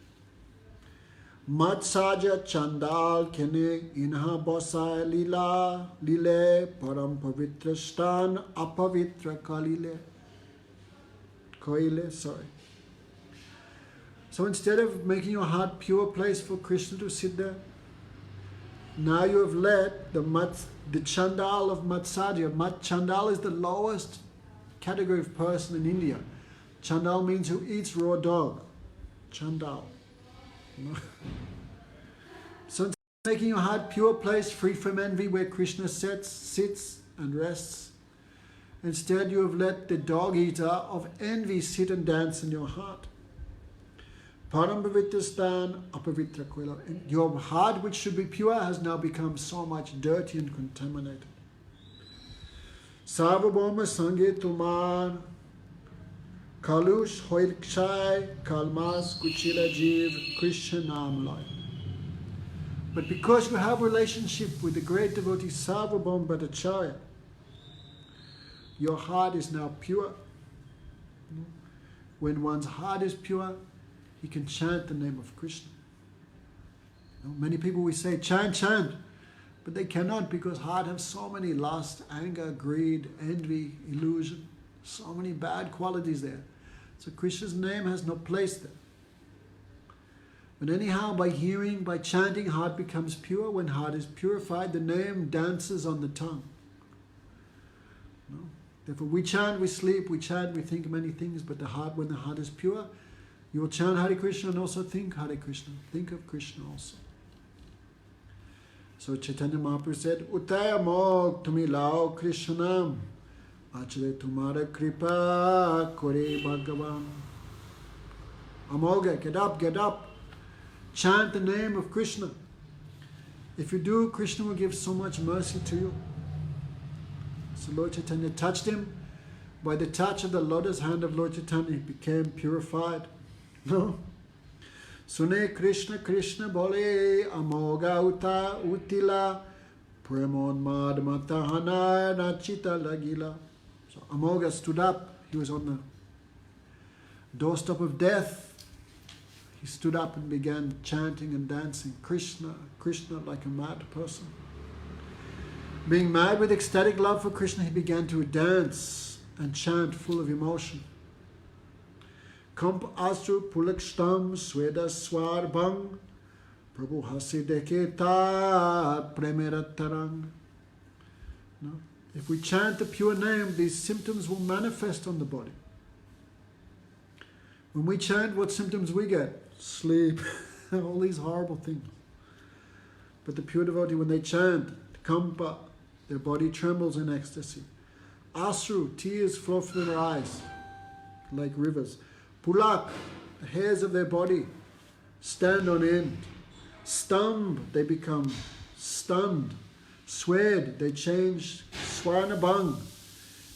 A: Matsaja Chandal Kene Inha Bosai Lila Lile Param Pavitra Stan Apavitra Kalile. Koile, sorry. So instead of making your heart pure place for Krishna to sit there, now you have let the Chandal of Matsaja. Chandal is the lowest category of person in India. Chandal means who eats raw dog. Chandal. So instead of making your heart pure place, free from envy, where Krishna sits and rests, instead you have let the dog eater of envy sit and dance in your heart. Param Pavitra Stan Apavitra Koila. Your heart, which should be pure, has now become so much dirty and contaminated. Sarvabhauma Sange Tumar Kalush Hoilkshai Kalmas Kuchila Jeev Krishna Namlai. But because you have a relationship with the great devotee Sarvabhauma Bhattacarya, your heart is now pure. When one's heart is pure, he can chant the name of Krishna. Many people we say, chant, chant, but they cannot because heart has so many lust, anger, greed, envy, illusion, so many bad qualities there. So Krishna's name has no place there. But anyhow, by hearing, by chanting, heart becomes pure. When heart is purified, the name dances on the tongue. Therefore, we chant, we sleep, we chant, we think many things, but the heart, when the heart is pure, you will chant Hare Krishna and also think Hare Krishna. Think of Krishna also. So Chaitanya Mahaprabhu said, Utaya mog tumi lao Krishnam Achale tumhara kripa kore Bhagavan. Amoga, get up, get up. Chant the name of Krishna. If you do, Krishna will give so much mercy to you. So Lord Caitanya touched him. By the touch of the lotus hand of Lord Caitanya, he became purified. No? Sune Krishna Krishna bole amoga uta utila premon madmata hana nachita lagila. So Amoga stood up. He was on the doorstep of death. He stood up and began chanting and dancing Krishna, Krishna, like a mad person. Being mad with ecstatic love for Krishna, he began to dance and chant full of emotion. Kamp asu pulakstam sweda swarbang prabhu hasideketa premeratarang. No? If we chant the pure name, these symptoms will manifest on the body. When we chant, what symptoms we get? Sleep, all these horrible things. But the pure devotee, when they chant, kampa, their body trembles in ecstasy. Asru, tears flow from their eyes like rivers. Pulak, the hairs of their body stand on end. Stamb, they become stunned. Swed, they change. Swarnabang,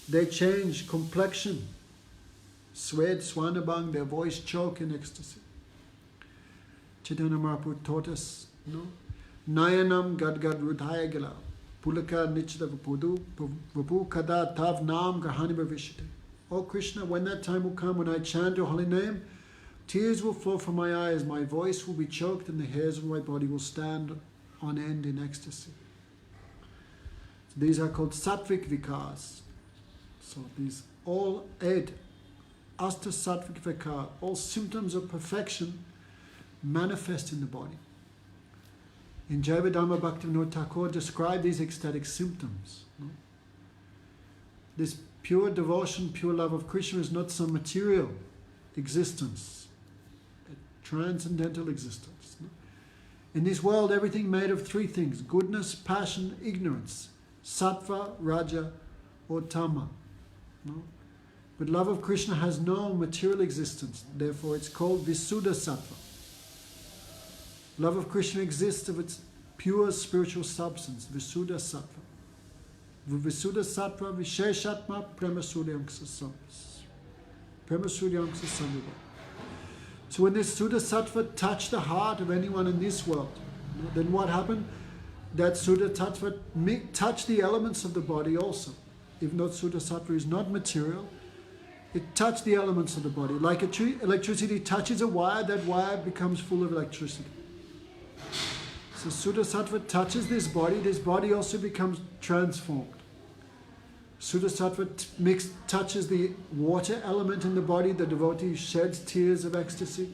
A: they change complexion. Swed, Swarnabang, their voice choke in ecstasy. Chaitanya Mahaprabhu taught us, no? Nayanam gadgad rudhayagala. Pulaka nichita vapudu vapu kada tav nam gahani bhavishite. Oh Krishna, when that time will come, when I chant your holy name, tears will flow from my eyes, my voice will be choked, and the hairs of my body will stand on end in ecstasy. So these are called sattvic vikas. So these all 8 asta sattvic vikar, all symptoms of perfection manifest in the body. In Jayavadhamma Bhaktivinoda Thakur described these ecstatic symptoms. No? This pure devotion, pure love of Krishna is not some material existence, a transcendental existence. No? In this world, everything made of 3 things: goodness, passion, ignorance, sattva, raja, or tama. No? But love of Krishna has no material existence, therefore it's called Visuddha Sattva. Love of Krishna exists of its pure spiritual substance, Visuddha Sattva. Visuddha Sattva Visheshatma Premasuryamsa Samvibha. So when this Suddha Sattva touched the heart of anyone in this world, then what happened? That Suddha Sattva touched the elements of the body also. Even though Suddha Sattva is not material, it touched the elements of the body. Like electricity touches a wire, that wire becomes full of electricity. So Suddha Sattva touches this body also becomes transformed. Suddha Sattva touches the water element in the body, the devotee sheds tears of ecstasy.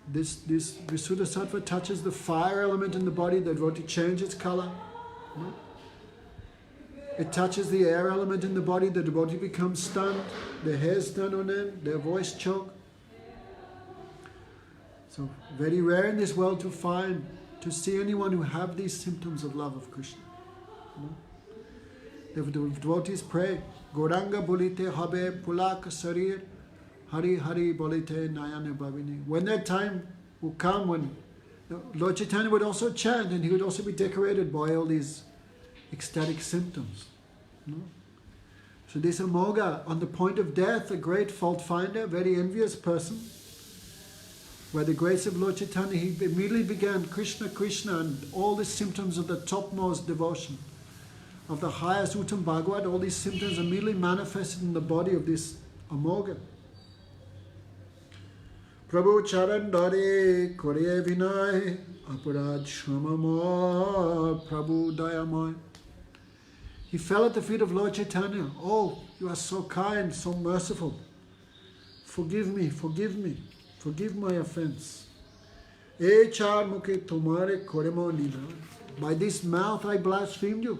A: This Visuddha Sattva touches the fire element in the body, the devotee changes its color. No? It touches the air element in the body, the devotee becomes stunned, their hair stand on end, their voice choke. So very rare in this world to see anyone who have these symptoms of love of Krishna. No? The devotees pray, Goranga bolite habe pulak sarir, Hari Hari bolite nayane bhavini. When that time will come, when Lord Caitanya would also chant, and he would also be decorated by all these ecstatic symptoms. No? So this Amoga, on the point of death, a great fault finder, very envious person, by the grace of Lord Caitanya, he immediately began Krishna, Krishna, and all the symptoms of the topmost devotion, of the highest Uttam Bhagavat, all these symptoms immediately manifested in the body of this Amoga. Prabhu charan dare kore vinay, aparad shramama, Prabhu dayamay. He fell at the feet of Lord Caitanya. Oh, you are so kind, so merciful. Forgive me, forgive me. Forgive my offense. By this mouth I blasphemed you.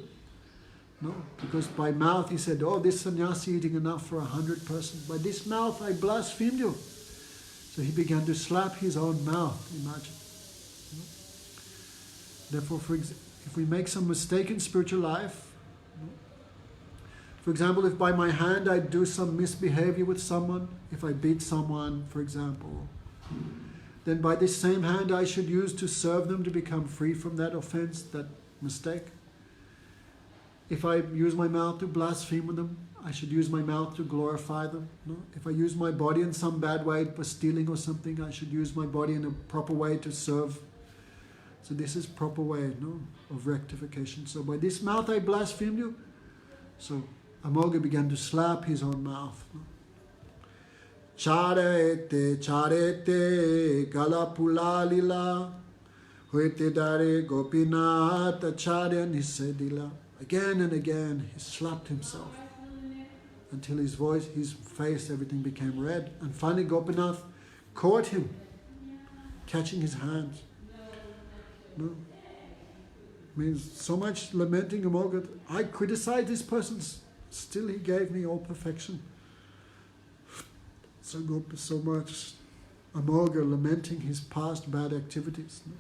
A: No, because by mouth he said, oh, this sannyasi eating enough for 100 persons. By this mouth I blasphemed you. So he began to slap his own mouth, imagine. No? Therefore, if we make some mistake in spiritual life, For example, if by my hand I do some misbehavior with someone, if I beat someone, for example, then by this same hand I should use to serve them to become free from that offense, that mistake. If I use my mouth to blaspheme them, I should use my mouth to glorify them. No? If I use my body in some bad way for stealing or something, I should use my body in a proper way to serve. So this is proper way, no, of rectification. So by this mouth I blasphemed you. So Amoga began to slap his own mouth. No? Charete, charete, galapulalila, huete dare gopinata charya nisedila. Again and again he slapped himself until his voice, his face, everything became red. And finally Gopinath caught him, catching his hands. No? Means so much lamenting Amoga. I criticized this person, still he gave me all perfection. So much Amoga lamenting his past bad activities. No?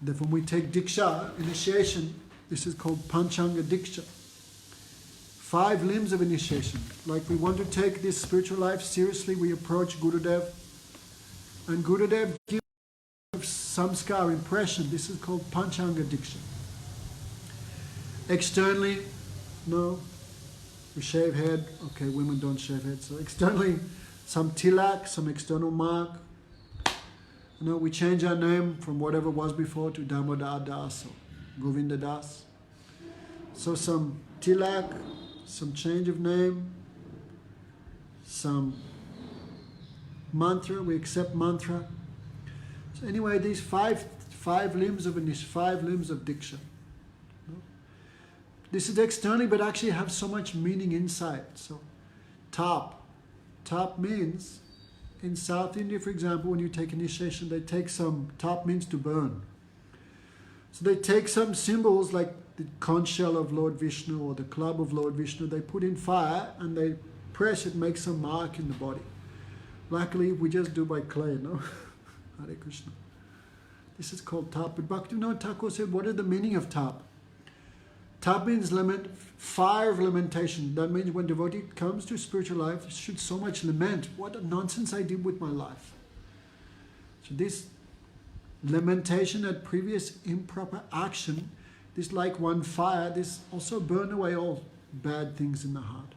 A: Therefore, when we take Diksha, initiation, this is called Panchanga Diksha. 5 limbs of initiation. Like we want to take this spiritual life seriously, we approach Gurudev. And Gurudev gives samskar, impression. This is called Panchanga Diksha. Externally, no, we shave head. Okay, women don't shave head. So externally, some tilak, some external mark. You know, we change our name from whatever was before to Damodar Das or Govinda Das. So some tilak, some change of name, some mantra, we accept mantra. So anyway, these five limbs of Diksha. This is externally, but actually have so much meaning inside. So, top means, in South India, for example, when you take initiation, they take some, top means to burn. So they take some symbols like the conch shell of Lord Vishnu or the club of Lord Vishnu, they put in fire and they press it, makes a mark in the body. Luckily, we just do by clay, no? Hare Krishna. This is called tap. But Bhaktivinoda Thakur said, what is the meaning of tap? Tap means fire of lamentation. That means when devotee comes to spiritual life, should so much lament. What a nonsense I did with my life. So this lamentation at previous improper action, this like one fire, this also burn away all bad things in the heart.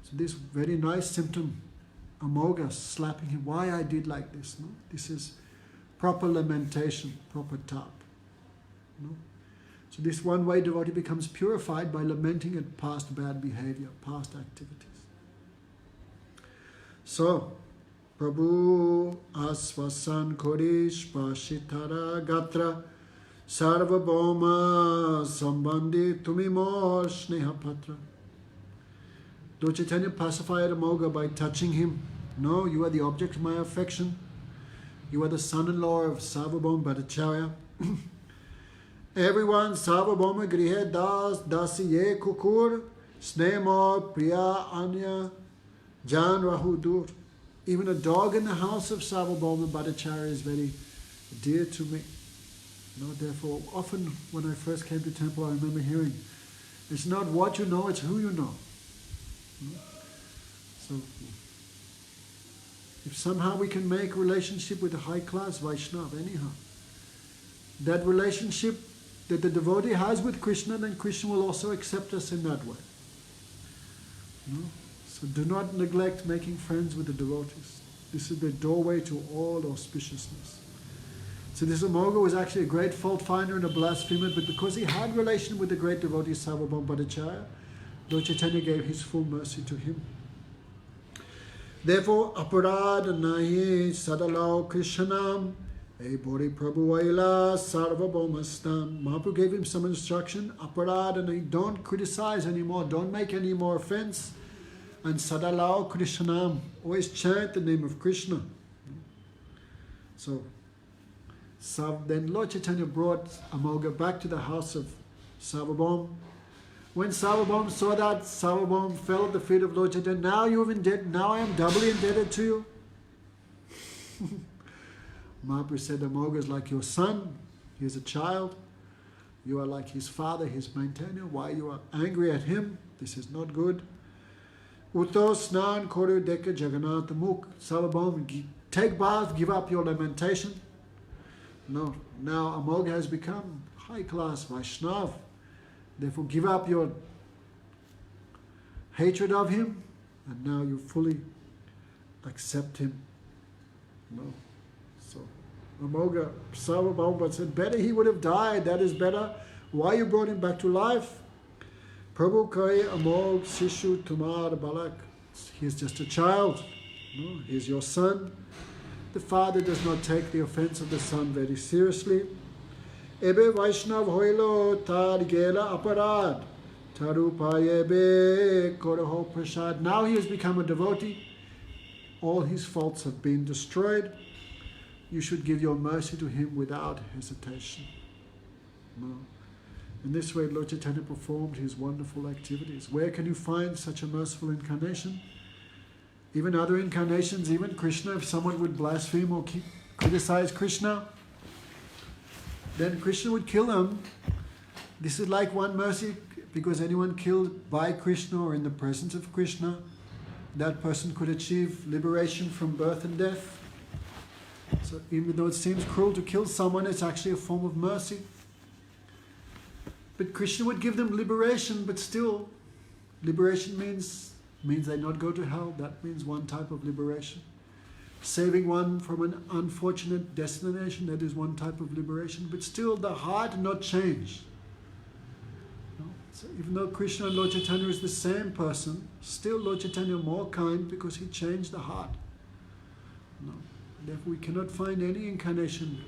A: So this very nice symptom, Amoga slapping him, why I did like this. No? This is proper lamentation, proper tap. No? So this one way devotee becomes purified by lamenting at past bad behavior, past activities. So, Prabhu Asvasan Korish Pashitara Gatra Sarvabhauma Sambandhi Tumimor Snehapatra. Lord Chaitanya pacified Amoga by touching him. No, you are the object of my affection. You are the son-in-law of Sarvabhauma Bhattacarya. Everyone, Sarvabhauma Grihe Das, Dasiye Kukur, Snemo Priya Anya, Jan Rahudur. Even a dog in the house of Sarvabhauma Bhattacarya is very dear to me. No, therefore, often when I first came to temple, I remember hearing, it's not what you know, it's who you know. So, if somehow we can make relationship with a high-class Vaishnava, anyhow, that relationship that the devotee has with Krishna, then Krishna will also accept us in that way. No? So do not neglect making friends with the devotees. This is the doorway to all auspiciousness. So this Amoga was actually a great fault finder and a blasphemer, but because he had relation with the great devotee Sarvabhauma Bhattacarya, Lord Chaitanya gave his full mercy to him. Therefore, aparad nahi sadalao Krishnam, a Bori Prabhu Aila Sarvabhaumastam. Mahaprabhu gave him some instruction. Aparad nahi, don't criticize anymore, don't make any more offense. And sadalao Krishnam, always chant the name of Krishna. So then Lord Chaitanya brought Amoga back to the house of Sarvabhauma. When Sarvabhauma saw that, Sarvabhauma fell at the feet of Lord Chaitanya. Now you have indebted, now I am doubly indebted to you. Mahaprabhu said, Amoga is like your son. He is a child. You are like his father, his maintainer. Why you are angry at him? This is not good. Uto snan koru deka jagannath muk. Sarvabhauma, take bath, give up your lamentation. No, now Amogha has become high class Vaishnav. Therefore give up your hatred of him, and now you fully accept him. No. So Amogha, Sarvabhauma said, better he would have died, that is better. Why you brought him back to life? Prabhu Kai Amog Sishu Tumar Balak. He is just a child. No, he is your son. The father does not take the offense of the son very seriously. Ebe Vaishnav hoilo tar gela aparad. Tarupayebe koraho prasad. Now he has become a devotee. All his faults have been destroyed. You should give your mercy to him without hesitation. No. In this way, Lord Caitanya performed his wonderful activities. Where can you find such a merciful incarnation? Even other incarnations, even Krishna, if someone would blaspheme or criticize Krishna, then Krishna would kill them. This is like one mercy, because anyone killed by Krishna or in the presence of Krishna, that person could achieve liberation from birth and death. So even though it seems cruel to kill someone, it's actually a form of mercy. But Krishna would give them liberation, but still, liberation means they not go to hell. That means one type of liberation. Saving one from an unfortunate destination, that is one type of liberation. But still, the heart not change. No? So even though Krishna and Lord Caitanya is the same person, still Lord Caitanya more kind because he changed the heart. No? Therefore, we cannot find any incarnation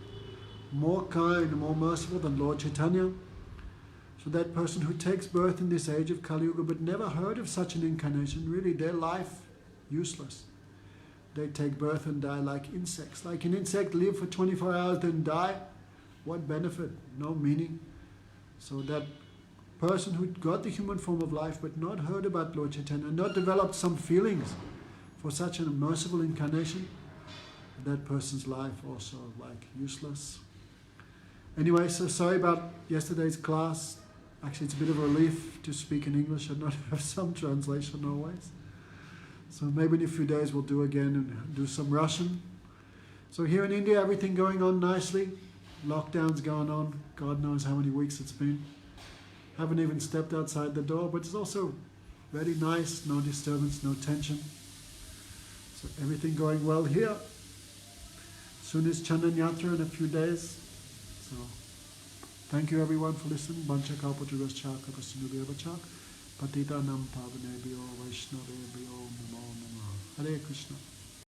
A: more kind, more merciful than Lord Caitanya. So that person who takes birth in this age of Kali Yuga but never heard of such an incarnation, really their life useless. They take birth and die like insects. Like an insect live for 24 hours then die. What benefit? No meaning. So that person who got the human form of life but not heard about Lord Caitanya, not developed some feelings for such a merciful incarnation, that person's life also like useless. Anyway, so sorry about yesterday's class. Actually, it's a bit of a relief to speak in English and not have some translation always. So maybe in a few days we'll do again and do some Russian. So here in India, everything going on nicely. Lockdown's going on. God knows how many weeks it's been. Haven't even stepped outside the door, but it's also very nice. No disturbance, no tension. So everything going well here. Soon is Chandan Yatra in a few days. So thank you everyone for listening. Bancha kalpataruscha kapasinubhyavacha patitanam pavanebhyo vaishnavebhyo namo namaha. Hare Krishna.